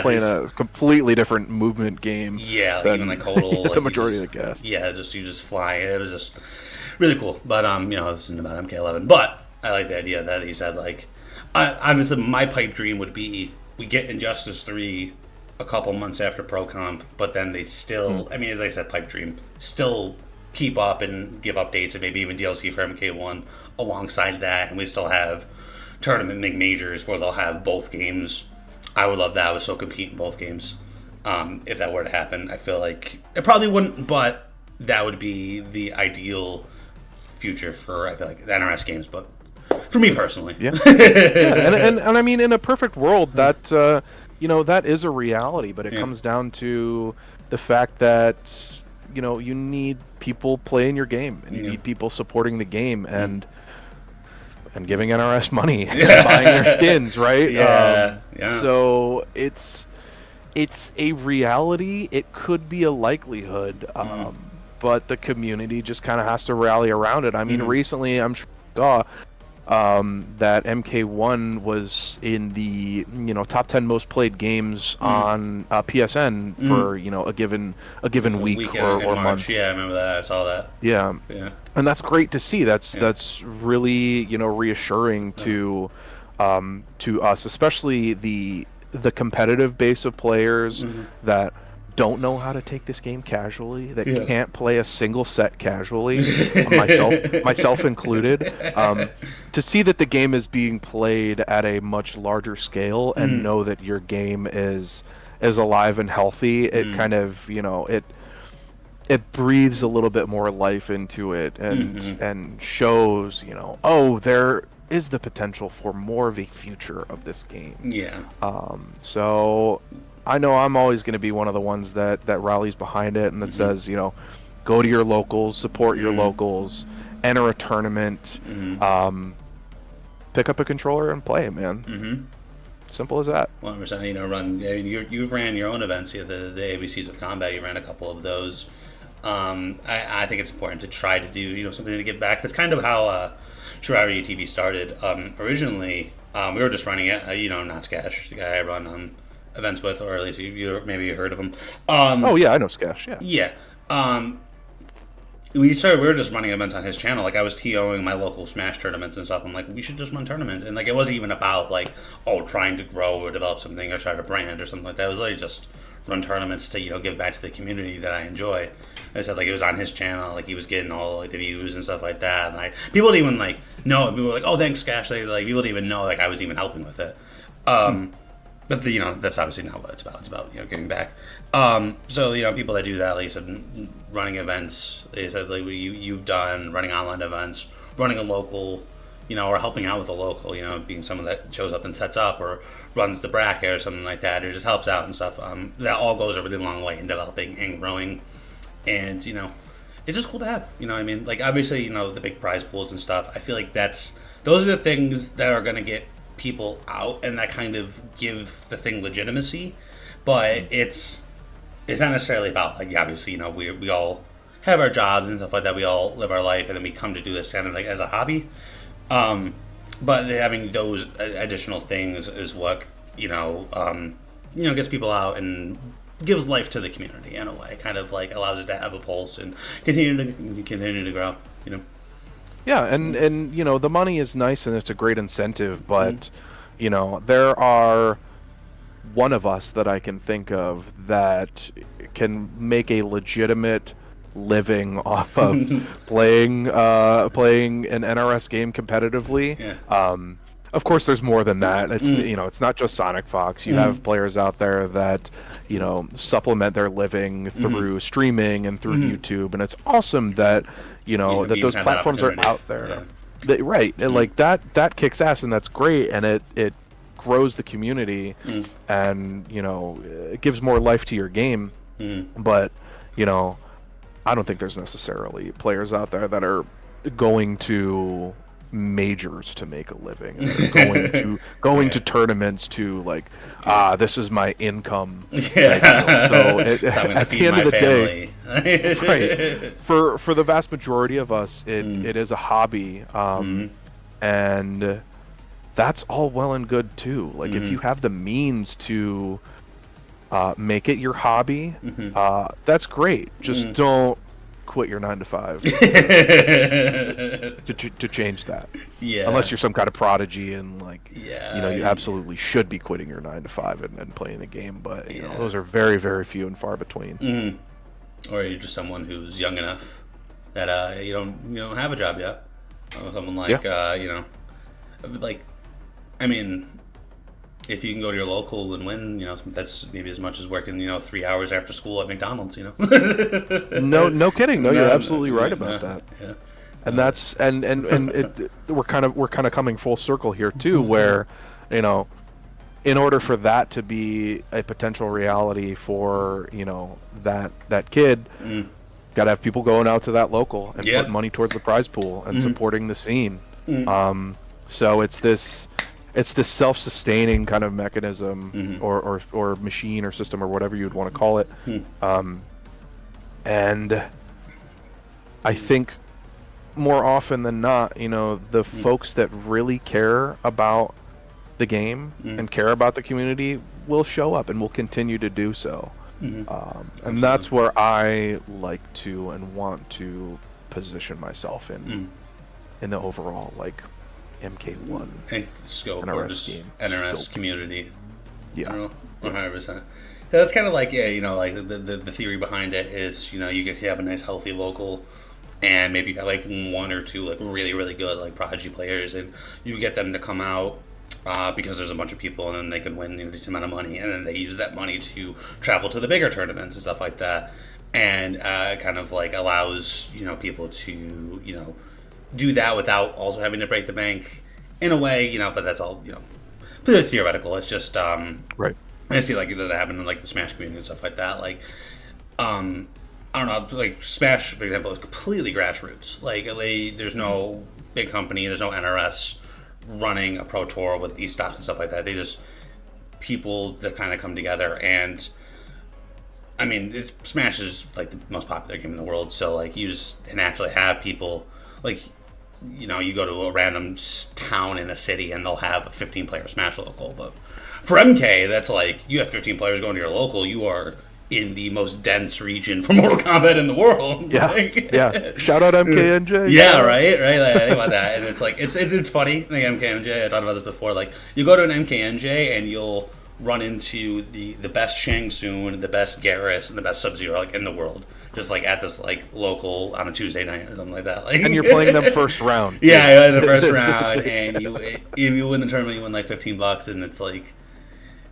playing a completely different movement game. Yeah, like even like Hodel. The majority of the cast. Yeah, you just fly. It was just really cool. But this isn't about MK11. But I like the idea that he said, like, obviously my pipe dream would be we get Injustice 3 a couple months after Pro Comp, but then they still, I mean, as I said, pipe dream, still keep up and give updates and maybe even DLC for MK1 alongside that, and we still have tournament majors where they'll have both games. I would love that. I would still compete in both games. If that were to happen, I feel like it probably wouldn't, but that would be the ideal future for, I feel like, the NRS games, but for me personally. Yeah. And I mean, in a perfect world, that that is a reality, but it comes down to the fact that you need people playing your game, and you need people supporting the game, and giving NRS money, and buying their skins, right? So it's a reality. It could be a likelihood, but the community just kind of has to rally around it. I mean, recently I'm sure you saw that MK1 was in the top 10 most played games on PSN for a given week or month. Yeah, I remember that. I saw that. Yeah, and that's great to see. That's really reassuring to us, especially the competitive base of players that don't know how to take this game casually, that can't play a single set casually, myself included. To see that the game is being played at a much larger scale and know that your game is alive and healthy, it kind of it breathes a little bit more life into it, and shows there is the potential for more of a future of this game. So I know I'm always going to be one of the ones that rallies behind it and that says, go to your locals, support your locals, enter a tournament, pick up a controller and play, man. Simple as that. 100%. You've ran your own events, the ABCs of Combat. You ran a couple of those. I think it's important to try to do something to give back. That's kind of how Shiraria TV started. Originally, we were just running it. Not Skash, the guy I run. events with, or at least you maybe you heard of them. Oh yeah, I know Skash. Yeah. Yeah. We were just running events on his channel. Like, I was TOing my local Smash tournaments and stuff. I'm like, we should just run tournaments. And, like, it wasn't even about, like, trying to grow or develop something or start a brand or something like that. It was literally just run tournaments to, give back to the community that I enjoy. I said, like, it was on his channel. Like, he was getting all, like, the views and stuff like that. And, people didn't even, like, know. People were like, oh, thanks, Skash. Like, people didn't even know, like, I was even helping with it. But, that's obviously not what it's about. It's about, giving back. So, people that do that, like you said, running events, like you said, like you've done, running online events, running a local, or helping out with a local, being someone that shows up and sets up or runs the bracket or something like that, or just helps out and stuff. That all goes a really long way in developing and growing. And, it's just cool to have, you know what I mean? Like, obviously, the big prize pools and stuff, I feel like those are the things that are going to get people out and that kind of give the thing legitimacy. But it's not necessarily about, like, obviously, we all have our jobs and stuff like that. We all live our life, and then we come to do this kind of, like, as a hobby. But having those additional things is what, gets people out and gives life to the community in a way. Kind of, like, allows it to have a pulse and continue to grow, Yeah, and the money is nice and it's a great incentive, but there are one of us that I can think of that can make a legitimate living off of playing an NRS game competitively. Yeah. Of course, there's more than that. It's it's not just Sonic Fox. You have players out there that supplement their living through streaming and through YouTube, and it's awesome that that those platforms are out there. Yeah. Right, and like that kicks ass, and that's great, and it grows the community, and it gives more life to your game. But I don't think there's necessarily players out there that are going to majors to make a living, and going to tournaments to, like, this is my income. Yeah. So at the end of the day, right, for the vast majority of us, it is a hobby, and that's all well and good too. Like, if you have the means to make it your hobby, that's great. Just don't quit your 9 to 5 to change that. Yeah. Unless you're some kind of prodigy and, like, yeah, you absolutely should be quitting your 9 to 5 and playing the game. But those are very, very few and far between. Or you're just someone who's young enough that you don't have a job yet. Or someone like like, I mean, if you can go to your local and win, that's maybe as much as working, 3 hours after school at McDonald's, No kidding. No, you're absolutely right about that. Yeah. And that's and we're kind of coming full circle here too, where, in order for that to be a potential reality for, that kid, got to have people going out to that local and put money towards the prize pool and supporting the scene. So it's this self-sustaining kind of mechanism, or machine or system or whatever you'd want to call it. And I think more often than not, the folks that really care about the game and care about the community will show up and will continue to do so. And that's where I like to and want to position myself in the overall, like, MK1 scope NRS or just game. NRS Scope. Community. Yeah. 100%. That's kind of like, like the theory behind it is, you could have a nice healthy local, and maybe you got like one or two like really, really good like prodigy players, and you get them to come out because there's a bunch of people, and then they could win a decent amount of money, and then they use that money to travel to the bigger tournaments and stuff like that, and kind of like allows people to do that without also having to break the bank in a way, but that's all pretty theoretical. It's just Right. I see like that happen in like the Smash community and stuff like that. Like I don't know, like Smash for example is completely grassroots. Like there's no big company, there's no NRS running a pro tour with these stops and stuff like that. They just people that kind of come together, and I mean Smash is like the most popular game in the world, so like you just naturally have people like you know, you go to a random town in a city and they'll have a 15-player Smash local. But for MK, that's like, you have 15 players going to your local, you are in the most dense region for Mortal Kombat in the world. Yeah, Like, yeah. Shout out MKNJ. yeah, right. Like, I think about that, and it's like it's funny. Like MKMJ, I talked about this before. Like you go to an MKMJ and you'll run into the best Shang Tsung, the best Garrus, and the best Sub-Zero like in the world. Just like at this like local on a Tuesday night or something like that. Like, And you're playing them first round. too. yeah, in the first round, and you win the tournament, you win like $15, and it's like.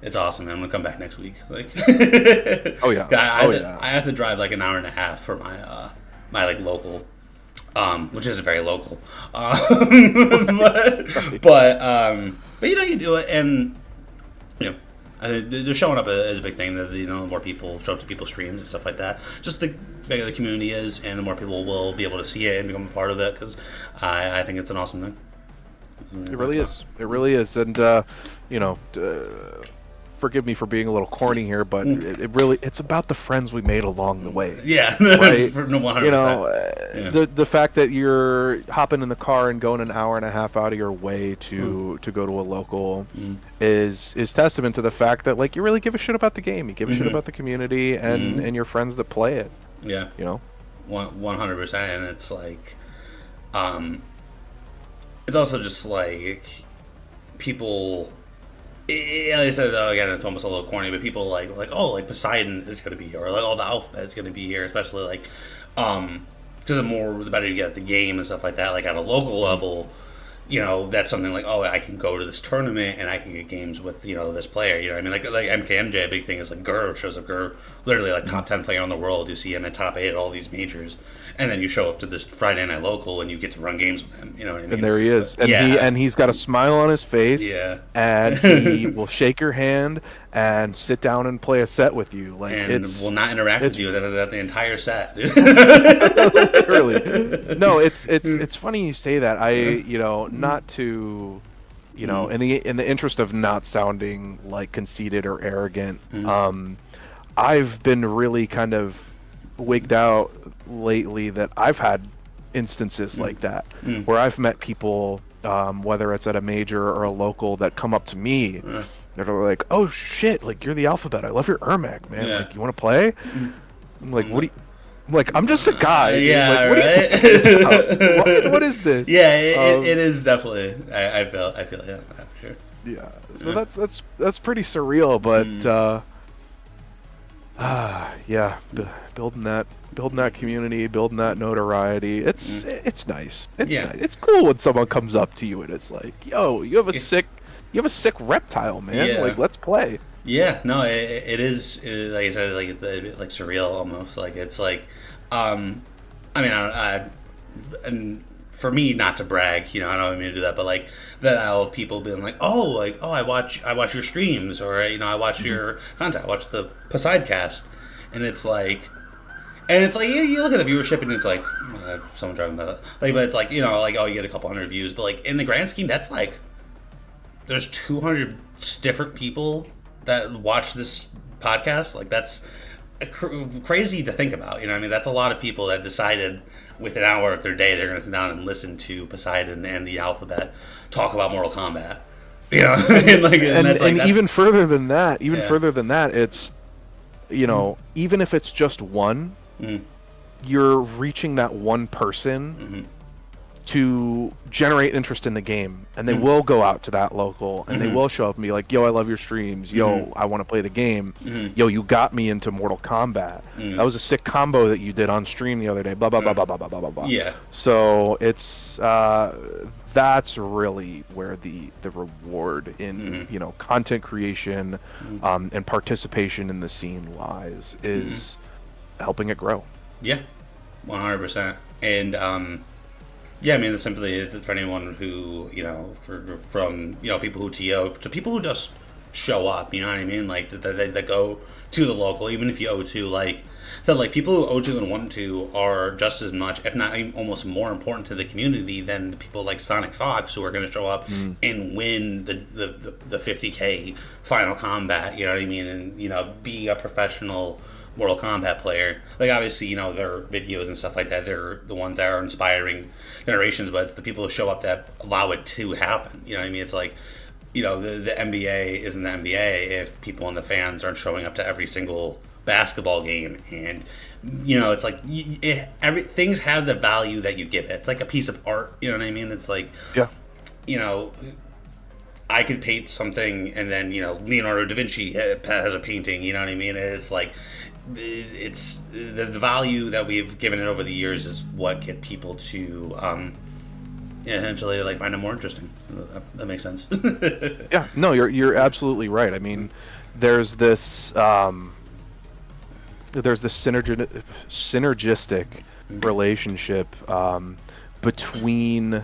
It's awesome, man. I'm gonna come back next week. Like, Oh yeah. I have to drive like an hour and a half for my my like local, which isn't very local. But you know, you do it, and you know, they're showing up as a big thing. That you know, the more people show up to people's streams and stuff like that, just the bigger the community is, and the more people will be able to see it and become a part of it. Because I think it's an awesome thing. It really is. It really is. And you know, forgive me for being a little corny here, but it's about the friends we made along the way. Yeah, Right? For 100%. You know, Yeah. the fact that you're hopping in the car and going an hour and a half out of your way to go to a local is testament to the fact that like you really give a shit about the game. You give a shit about the community and your friends that play it. Yeah, You know. 100%. And it's like, it's also just like people. Like I said, again, it's almost a little corny, but people like Poseidon is going to be here, or like the alphabet is going to be here, especially like because the better you get at the game and stuff like that. Like at a local level, you know, that's something like, oh, I can go to this tournament and I can get games with, you know, this player. You know what I mean? Like MKMJ, a big thing is like Gur shows up. Gur, literally like top 10 player in the world. You see him at top 8 at all these majors, and then you show up to this Friday night local and you get to run games with him. You know what I mean? And there he is, and Yeah. he's got a smile on his face. Yeah. And he will shake your hand and sit down and play a set with you. Like And will not interact with you the entire set, dude. Literally. No, it's funny you say that. You know, not to, you know, in the interest of not sounding like conceited or arrogant, I've been really kind of wigged out lately that I've had instances like that where I've met people, whether it's at a major or a local, that come up to me. They're like, "Oh shit! Like you're the alphabet. I love your Ermac, man. Yeah. Like you want to play?" I'm like, "What do you?" I'm like, I'm just a guy. dude. Yeah, like, what right? are you talking about? What is this? Yeah, it is definitely. I feel yeah, sure. Yeah. So that's pretty surreal, but yeah, building that community, building that notoriety. It's nice. It's Yeah. nice. It's cool when someone comes up to you and it's like, "Yo, you have a sick reptile, man. Yeah. Like let's play." Yeah, no, it is like I said, like surreal almost. Like it's like, I mean, and for me not to brag, you know, I don't mean to do that, but like that I'll have people being like, oh, I watch your streams, or you know, I watch your content, I watch the Posiedcast, and it's like you look at the viewership and it's like someone driving by that, like, but it's like, you know, like, oh, you get a couple hundred views, but like in the grand scheme, that's like there's 200 different people that watch this podcast. Like that's crazy to think about. You know what I mean? That's a lot of people that decided with an hour of their day they're going to sit down and listen to Poseidon and the alphabet talk about Mortal Kombat. You know, and even further than that, Yeah. it's, you know, even if it's just one, you're reaching that one person to generate interest in the game, and they will go out to that local and they will show up and be like, "Yo, I love your streams. Yo, I want to play the game. Yo, you got me into Mortal Kombat. That was a sick combo that you did on stream the other day. Blah blah blah blah blah blah blah blah." Yeah. So it's that's really where the reward in you know, content creation and participation in the scene lies, is helping it grow. Yeah, 100%. And yeah, I mean, it's simply for anyone who, you know, from you know, people who TO to people who just show up. You know what I mean? Like that go to the local, even if you O2. Like that, like people who O2 and 1-2 are just as much, if not almost more important to the community than the people like Sonic Fox, who are going to show up and win the 50K final combat. You know what I mean? And you know, be a professional Mortal Kombat player. Like, obviously, you know, their videos and stuff like that, they're the ones that are inspiring generations, but it's the people who show up that allow it to happen. You know what I mean? It's like, you know, the NBA isn't the NBA if people and the fans aren't showing up to every single basketball game. And, you know, it's like, things have the value that you give it. It's like a piece of art, you know what I mean? It's like, Yeah. you know, I could paint something, and then, you know, Leonardo da Vinci has a painting, you know what I mean? It's like, it's the value that we've given it over the years is what get people to eventually like find it more interesting. That makes sense. Yeah, no, you're absolutely right. I mean, there's this synergistic relationship between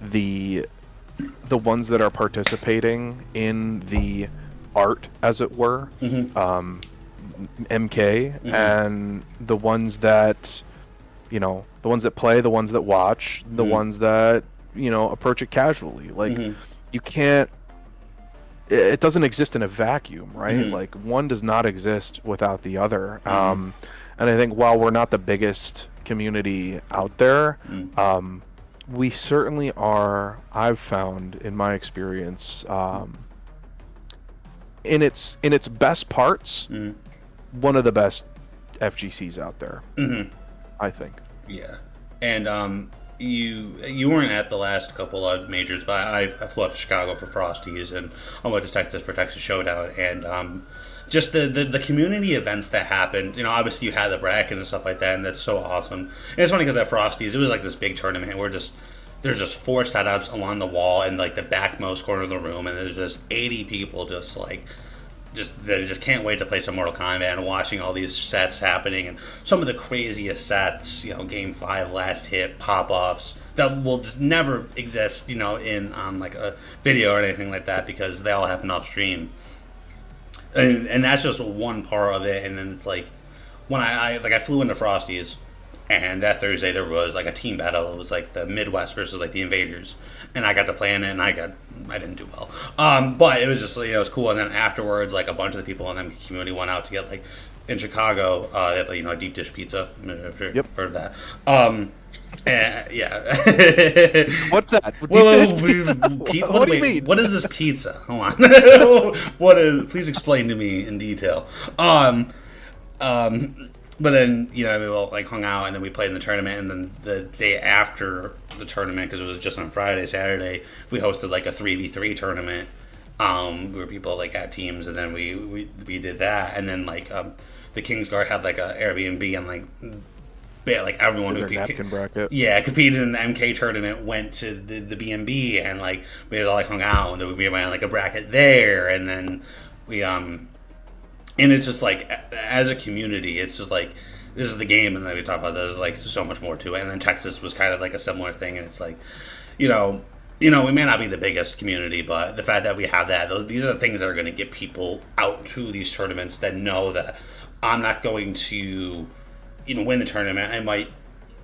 the ones that are participating in the art, as it were, MK, and the ones that, you know, the ones that play, the ones that watch, the ones that, you know, approach it casually. Like, you can't, it doesn't exist in a vacuum, right? Like, one does not exist without the other. And I think while we're not the biggest community out there, we certainly are, I've found in my experience, in its best parts, one of the best FGCs out there, I think. Yeah. And you weren't at the last couple of majors, but I flew out to Chicago for Frosties, and I went to Texas for Texas Showdown, and just the community events that happened. You know, obviously you had the bracket and stuff like that, and that's so awesome. And it's funny because at Frosties, it was like this big tournament where there's just 4 setups along the wall in like the backmost corner of the room, and there's just 80 people that just can't wait to play some Mortal Kombat, and watching all these sets happening, and some of the craziest sets, you know, Game 5, Last Hit, pop-offs, that will just never exist, you know, on like a video or anything like that, because they all happen off stream. And that's just one part of it. And then it's like, when I flew into Frosties, and that Thursday there was like a team battle. It was like the Midwest versus like the Invaders, and I got to play in it, and I didn't do well. But it was just, you know, it was cool. And then afterwards, like, a bunch of the people in the community went out to get, like, in Chicago, they have, like, you know, a deep dish pizza. I'm sure you've heard of that. Yeah. What's that? What do you mean? What is this pizza? Hold on. Please explain to me in detail. But then, you know, we all like hung out, and then we played in the tournament, and then the day after the tournament, because it was just on Friday, Saturday, we hosted like a 3v3 tournament, where people like had teams, and then we did that, and then like the Kingsguard had like a Airbnb, and like everyone who napkin bracket. Yeah, competed in the MK tournament went to the B&B, and like we all like hung out, and then we ran like a bracket there, and then we and it's just like, as a community, it's just like, this is the game, and then we talk about there's like so much more to it. And then Texas was kind of like a similar thing, and it's like, you know, we may not be the biggest community, but the fact that we have that, these are the things that are going to get people out to these tournaments that know that I'm not going to, you know, win the tournament. I might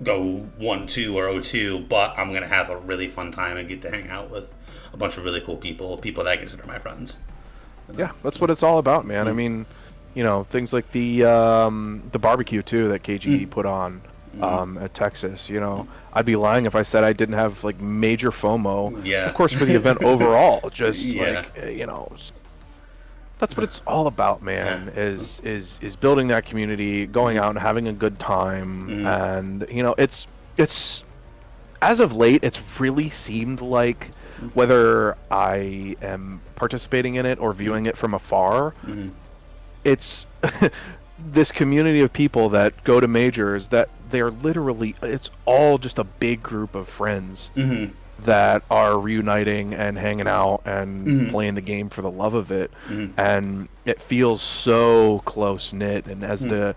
go 1-2 or 0-2, but I'm going to have a really fun time and get to hang out with a bunch of really cool people that I consider my friends. Yeah, that's what it's all about, man. I mean, you know, things like the barbecue too that KGE put on at Texas. You know, I'd be lying if I said I didn't have like major FOMO. Yeah. Of course, for the event overall, just Yeah. like, you know, that's what it's all about, man. Is building that community, going out and having a good time, and you know, it's as of late, it's really seemed like, whether I am participating in it or viewing it from afar, it's this community of people that go to majors that they're literally, it's all just a big group of friends that are reuniting and hanging out and playing the game for the love of it. And it feels so close-knit, and as the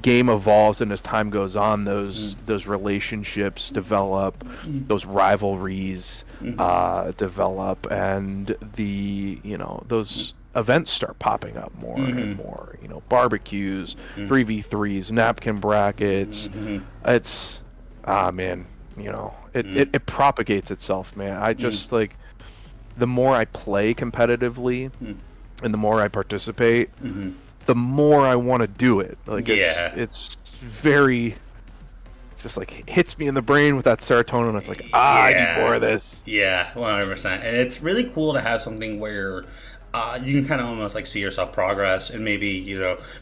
game evolves and as time goes on, those relationships develop, those rivalries develop, and those events start popping up more and more. You know, barbecues, 3v3s, napkin brackets. It's man, you know, it propagates itself, man. I just like, the more I play competitively and the more I participate, the more I want to do it. Like Yeah. it's very just like hits me in the brain with that serotonin. It's like I need more of this. Yeah, 100%. And it's really cool to have something where you can kind of almost like see yourself progress, and maybe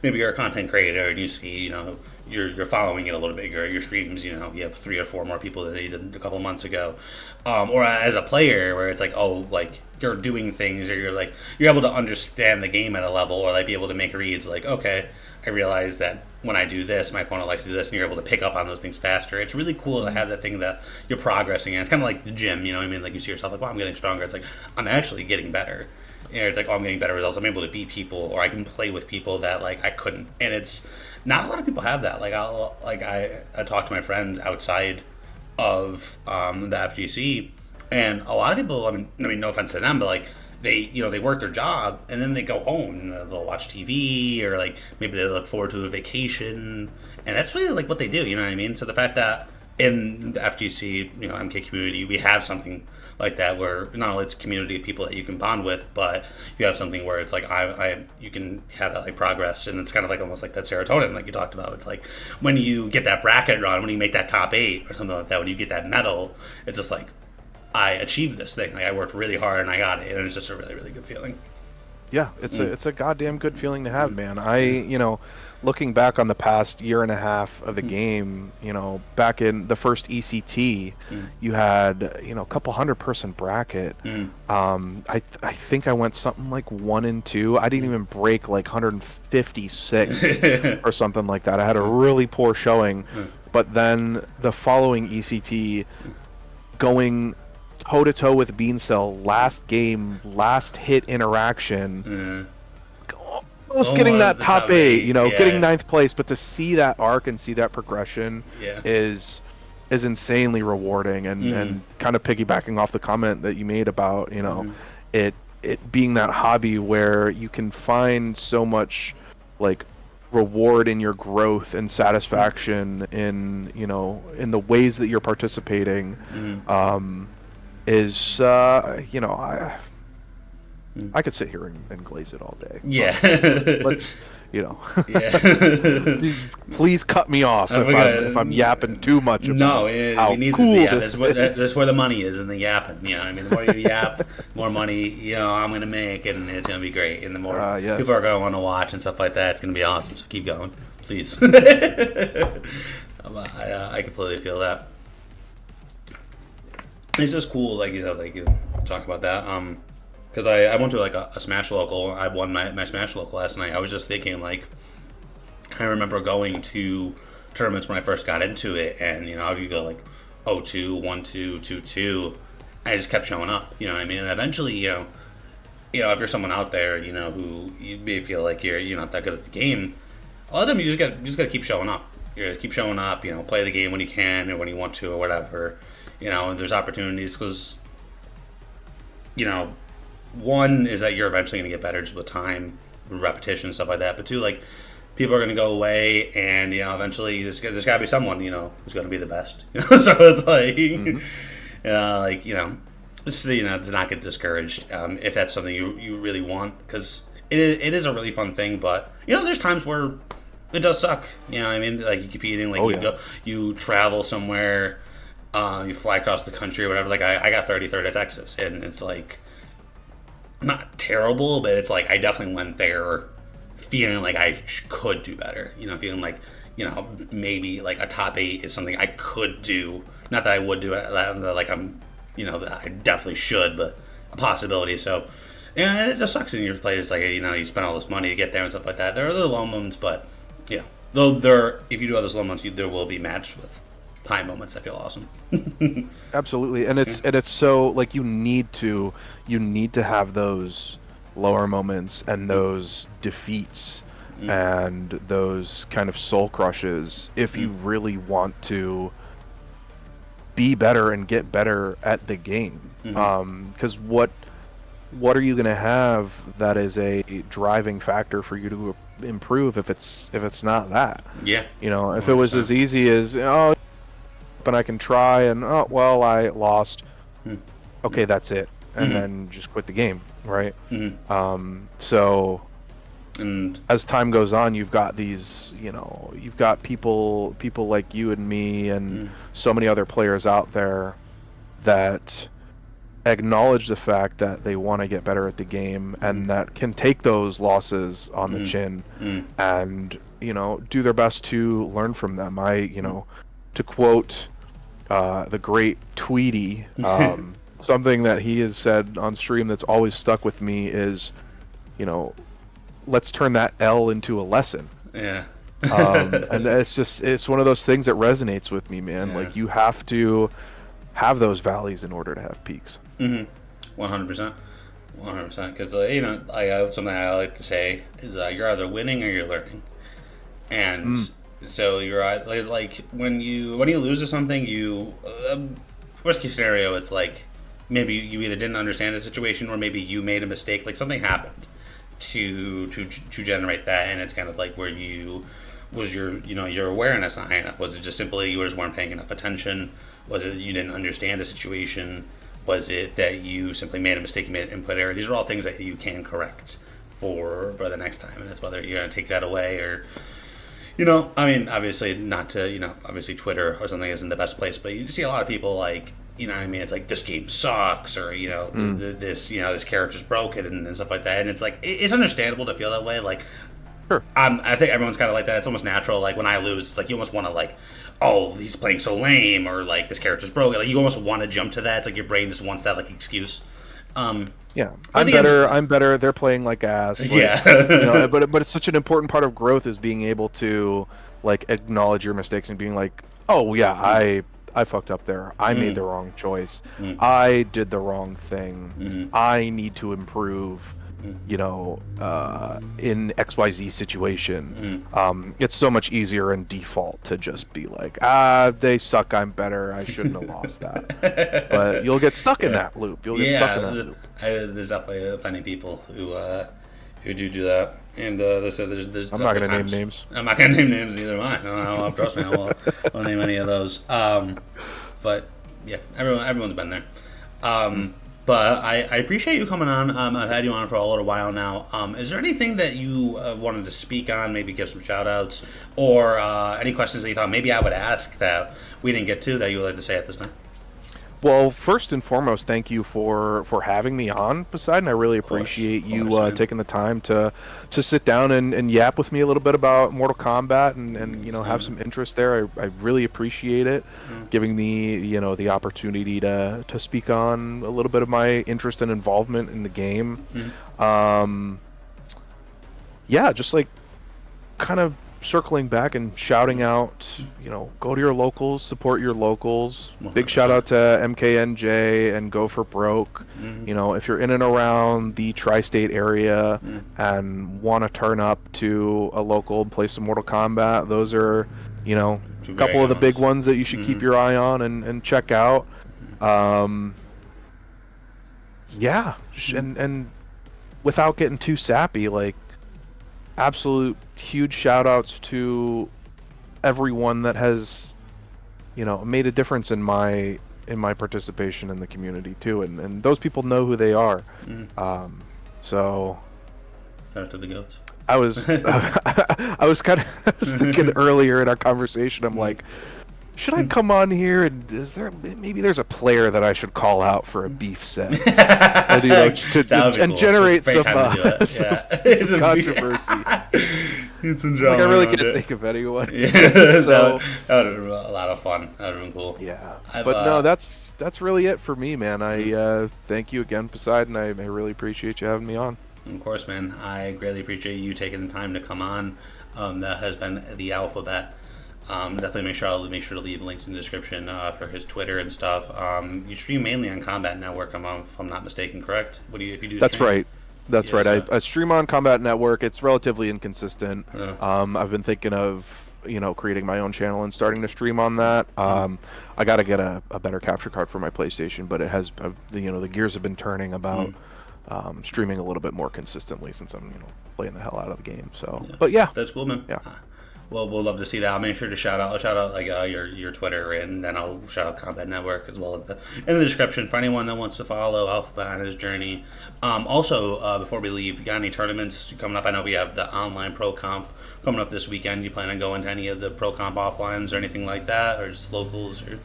maybe you're a content creator and you see you're following it a little bit. Your streams, you have 3 or 4 more people than you did a couple months ago, or as a player where it's like, oh, like you're doing things, or you're able to understand the game at a level, or like be able to make reads like, okay, I realize that when I do this, my opponent likes to do this, and you're able to pick up on those things faster. It's really cool to have that thing that you're progressing in. It's kind of like the gym, you know what I mean? Like you see yourself like, well, I'm getting stronger. It's like, I'm actually getting better. It's like, oh, I'm getting better results. I'm able to beat people, or I can play with people that like I couldn't. And it's not a lot of people have that. Like I talk to my friends outside of the FGC, and a lot of people. I mean, no offense to them, but like they work their job and then they go home and they'll watch TV, or like maybe they look forward to a vacation, and that's really like what they do. You know what I mean? So the fact that in the FGC, MK community, we have something like that where not only it's a community of people that you can bond with, but you have something where it's like you can have that like progress, and it's kind of like almost like that serotonin like you talked about. It's like when you get that bracket run, when you make that top 8 or something like that, when you get that medal, it's just like, I achieved this thing. Like I worked really hard and I got it, and it's just a really, really good feeling. Yeah, it's a goddamn good feeling to have, man. Looking back on the past year and a half of the game, back in the first ECT, you had a couple 100-person bracket. I think I went something like 1 and 2. I didn't even break like 156 or something like that. I had a really poor showing, but then the following ECT, going toe-to-toe with Beancell, last game, last hit interaction, almost getting that top 8, getting 9th place, but to see that arc and see that progression is insanely rewarding, and kind of piggybacking off the comment that you made about it being that hobby where you can find so much like reward in your growth and satisfaction in the ways that you're participating. I could sit here and glaze it all day. Yeah. Let's please cut me off if I'm yapping too much about how cool that's where the money is, in the yapping. The more you yap, more money I'm gonna make, and it's gonna be great. And the more people are gonna want to watch and stuff like that, it's gonna be awesome. So keep going, please. I completely feel that. It's just cool, like you talk about that. Because I went to like a Smash Local. I won my Smash Local last night. I was just thinking, like, I remember going to tournaments when I first got into it, and I would go like 0-2, 1-2, 2-2. I just kept showing up. You know what I mean? And eventually, if you're someone out there, who you may feel like you're not that good at the game, a lot of them you just gotta keep showing up. You gotta keep showing up. Play the game when you can or when you want to or whatever. And there's opportunities because, one is that you're eventually going to get better just with time, repetition, stuff like that. But two, like, people are going to go away, and eventually there's got to be someone who's going to be the best. So it's like, just to not get discouraged if that's something you really want, because it is a really fun thing. But there's times where it does suck. You know what I mean? Like you competing, like you travel somewhere, you fly across the country or whatever. Like I got 33rd at Texas, and it's like, not terrible, but it's like I definitely went there feeling like I could do better. Feeling like maybe like a top 8 is something I could do. Not that I would do it. Like I'm, that I definitely should, but a possibility. So it just sucks in your play. It's like you spend all this money to get there and stuff like that. There are the low moments, but though if you do have those low moments, there will be matched with high moments that feel awesome. Absolutely, and it's so like you need to have those lower moments and those defeats and those kind of soul crushes if you really want to be better and get better at the game. Because what are you going to have that is a driving factor for you to improve if it's not that? If it was as easy as and I can try, and I lost. Okay, that's it, and then just quit the game, right? So And as time goes on, you've got these, you've got people like you and me and so many other players out there that acknowledge the fact that they want to get better at the game and that can take those losses on the chin and, do their best to learn from them. To quote the great Tweety, something that he has said on stream that's always stuck with me is, let's turn that L into a lesson. yeah. And it's one of those things that resonates with me, man. Yeah. Like, you have to have those valleys in order to have peaks. 100%. 100%. Because, something I like to say is you're either winning or you're learning. And so it's like when you lose to something, worst case scenario, it's like maybe you either didn't understand the situation or maybe you made a mistake, like something happened to generate that, and it's kind of like where was your awareness not high enough? Was it just simply you just weren't paying enough attention? Was it you didn't understand the situation? Was it that you simply made a mistake, you made an input error? These are all things that you can correct for the next time, and it's whether you're going to take that away or, obviously not to, obviously Twitter or something isn't the best place, but you see a lot of people like, it's like this game sucks or, this character's broken and stuff like that, and it's like it's understandable to feel that way. Like, sure. I think everyone's kind of like that. It's almost natural. Like when I lose, it's like you almost want to like, oh, he's playing so lame, or like this character's broken. Like you almost want to jump to that. It's like your brain just wants that like excuse. Yeah, I'm better. They're playing like ass. Like, yeah, but it's such an important part of growth is being able to like acknowledge your mistakes and being like, oh yeah, I fucked up there. I made the wrong choice. I did the wrong thing. I need to improve. In XYZ situation. It's so much easier in default to just be like, they suck, I'm better, I shouldn't have lost that. But you'll get stuck in that loop. There's definitely plenty of people who do that. And there's I'm not going to name times. names. I'm not going to name names either. I don't trust me. I won't name any of those. But yeah, everyone's been there. But I appreciate you coming on. I've had you on for a little while now. Is there anything that you wanted to speak on, maybe give some shout-outs, or any questions that you thought maybe I would ask that we didn't get to that you would like to say at this time? Well, first and foremost, thank you for having me on, Poseidon. I really appreciate you taking the time to sit down and yap with me a little bit about Mortal Kombat and have some interest there. I really appreciate it, giving me the opportunity to speak on a little bit of my interest and involvement in the game. Just like kind of circling back and shouting out, go to your locals, support your locals. 100%. Big shout out to MKNJ and Go for Broke. If you're in and around the tri-state area and want to turn up to a local and play some Mortal Kombat, those are, a couple of the big ones that you should keep your eye on and check out. And without getting too sappy, like, absolute huge shout outs to everyone that has made a difference in my participation in the community too, and those people know who they are. So shout out to the goats. I was thinking earlier in our conversation, I'm like, should I come on here and maybe there's a player that I should call out for a beef set and generate some controversy. I really can't think of anyone. Yeah, that would have been a lot of fun. That would have been cool. Yeah, no, that's really it for me, man. I thank you again, Poseidon. I really appreciate you having me on. Of course, man. I greatly appreciate you taking the time to come on. That has been the Alphabet. Definitely make sure to leave links in the description for his Twitter and stuff. You stream mainly on Combat Network, if I'm not mistaken, correct? What do you if you do? That's stream? right. That's right. I stream on Combat Network. It's relatively inconsistent. I've been thinking of creating my own channel and starting to stream on that. I got to get a better capture card for my PlayStation, but it has the gears have been turning about streaming a little bit more consistently since I'm playing the hell out of the game. So, but yeah, that's cool, man. Yeah. we'll love to see that. I'll make sure to shout out like your Twitter, and then I'll shout out Combat Network as well in the description for anyone that wants to follow Alphabet on his journey. Also, before we leave, you got any tournaments coming up? I know we have the online Pro Comp coming up this weekend. You plan on going to any of the Pro Comp offlines or anything like that, or just locals? Or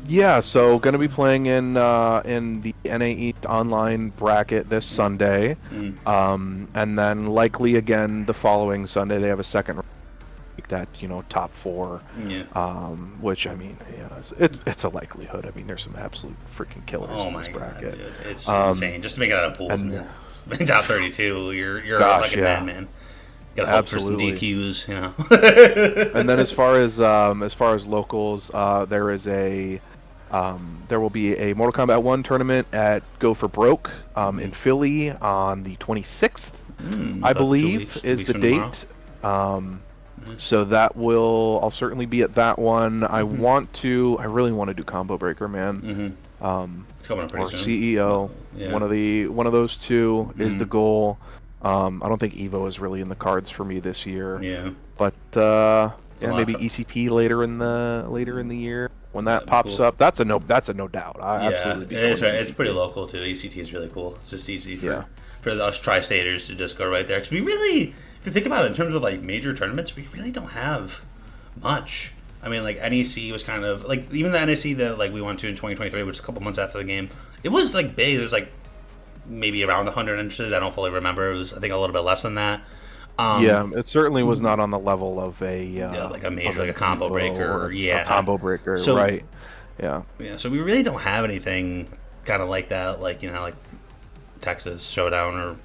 Yeah, so going to be playing in the NAE online bracket this Sunday, and then likely again the following Sunday. They have a second that top 4, which I mean, it's a likelihood. I mean, there's some absolute freaking killers in this bracket. Dude. It's insane just to make it out of pools. Top 32, you're like a madman. Gotta hope for some DQs, And then as far as locals, there will be a Mortal Kombat 1 tournament at Go for Broke in Philly on the 26th, I believe, is the date. So I'll certainly be at that one. I really want to do Combo Breaker, man. It's coming up pretty soon. CEO. Yeah. One of those two is the goal. I don't think Evo is really in the cards for me this year. Yeah. But maybe ECT later in the year when that pops cool. up. That's a no doubt. It's pretty local too. ECT is really cool. It's just easy for us tri-staters to just go right there, because we really, if you think about it in terms of like major tournaments, we really don't have much. I mean, like NEC was kind of like, even the NEC that like we went to in 2023, which is a couple months after the game, it was like big. There's like maybe around 100 entrances. I don't fully remember. It was, I think, a little bit less than that. It certainly was not on the level of like a major, like a combo breaker, or a combo breaker, so, right? Yeah. So we really don't have anything kind of like that, like like Texas Showdown, or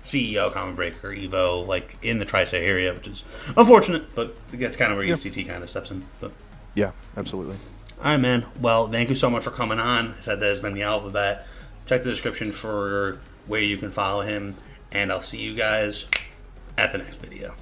CEO Combo Breaker, Evo, like in the tri-state area, which is unfortunate, but that's kind of where ECT kind of steps in. But yeah, absolutely. All right, man. Well, thank you so much for coming on. I said that has been the Alphabet. Check the description for where you can follow him, and I'll see you guys at the next video.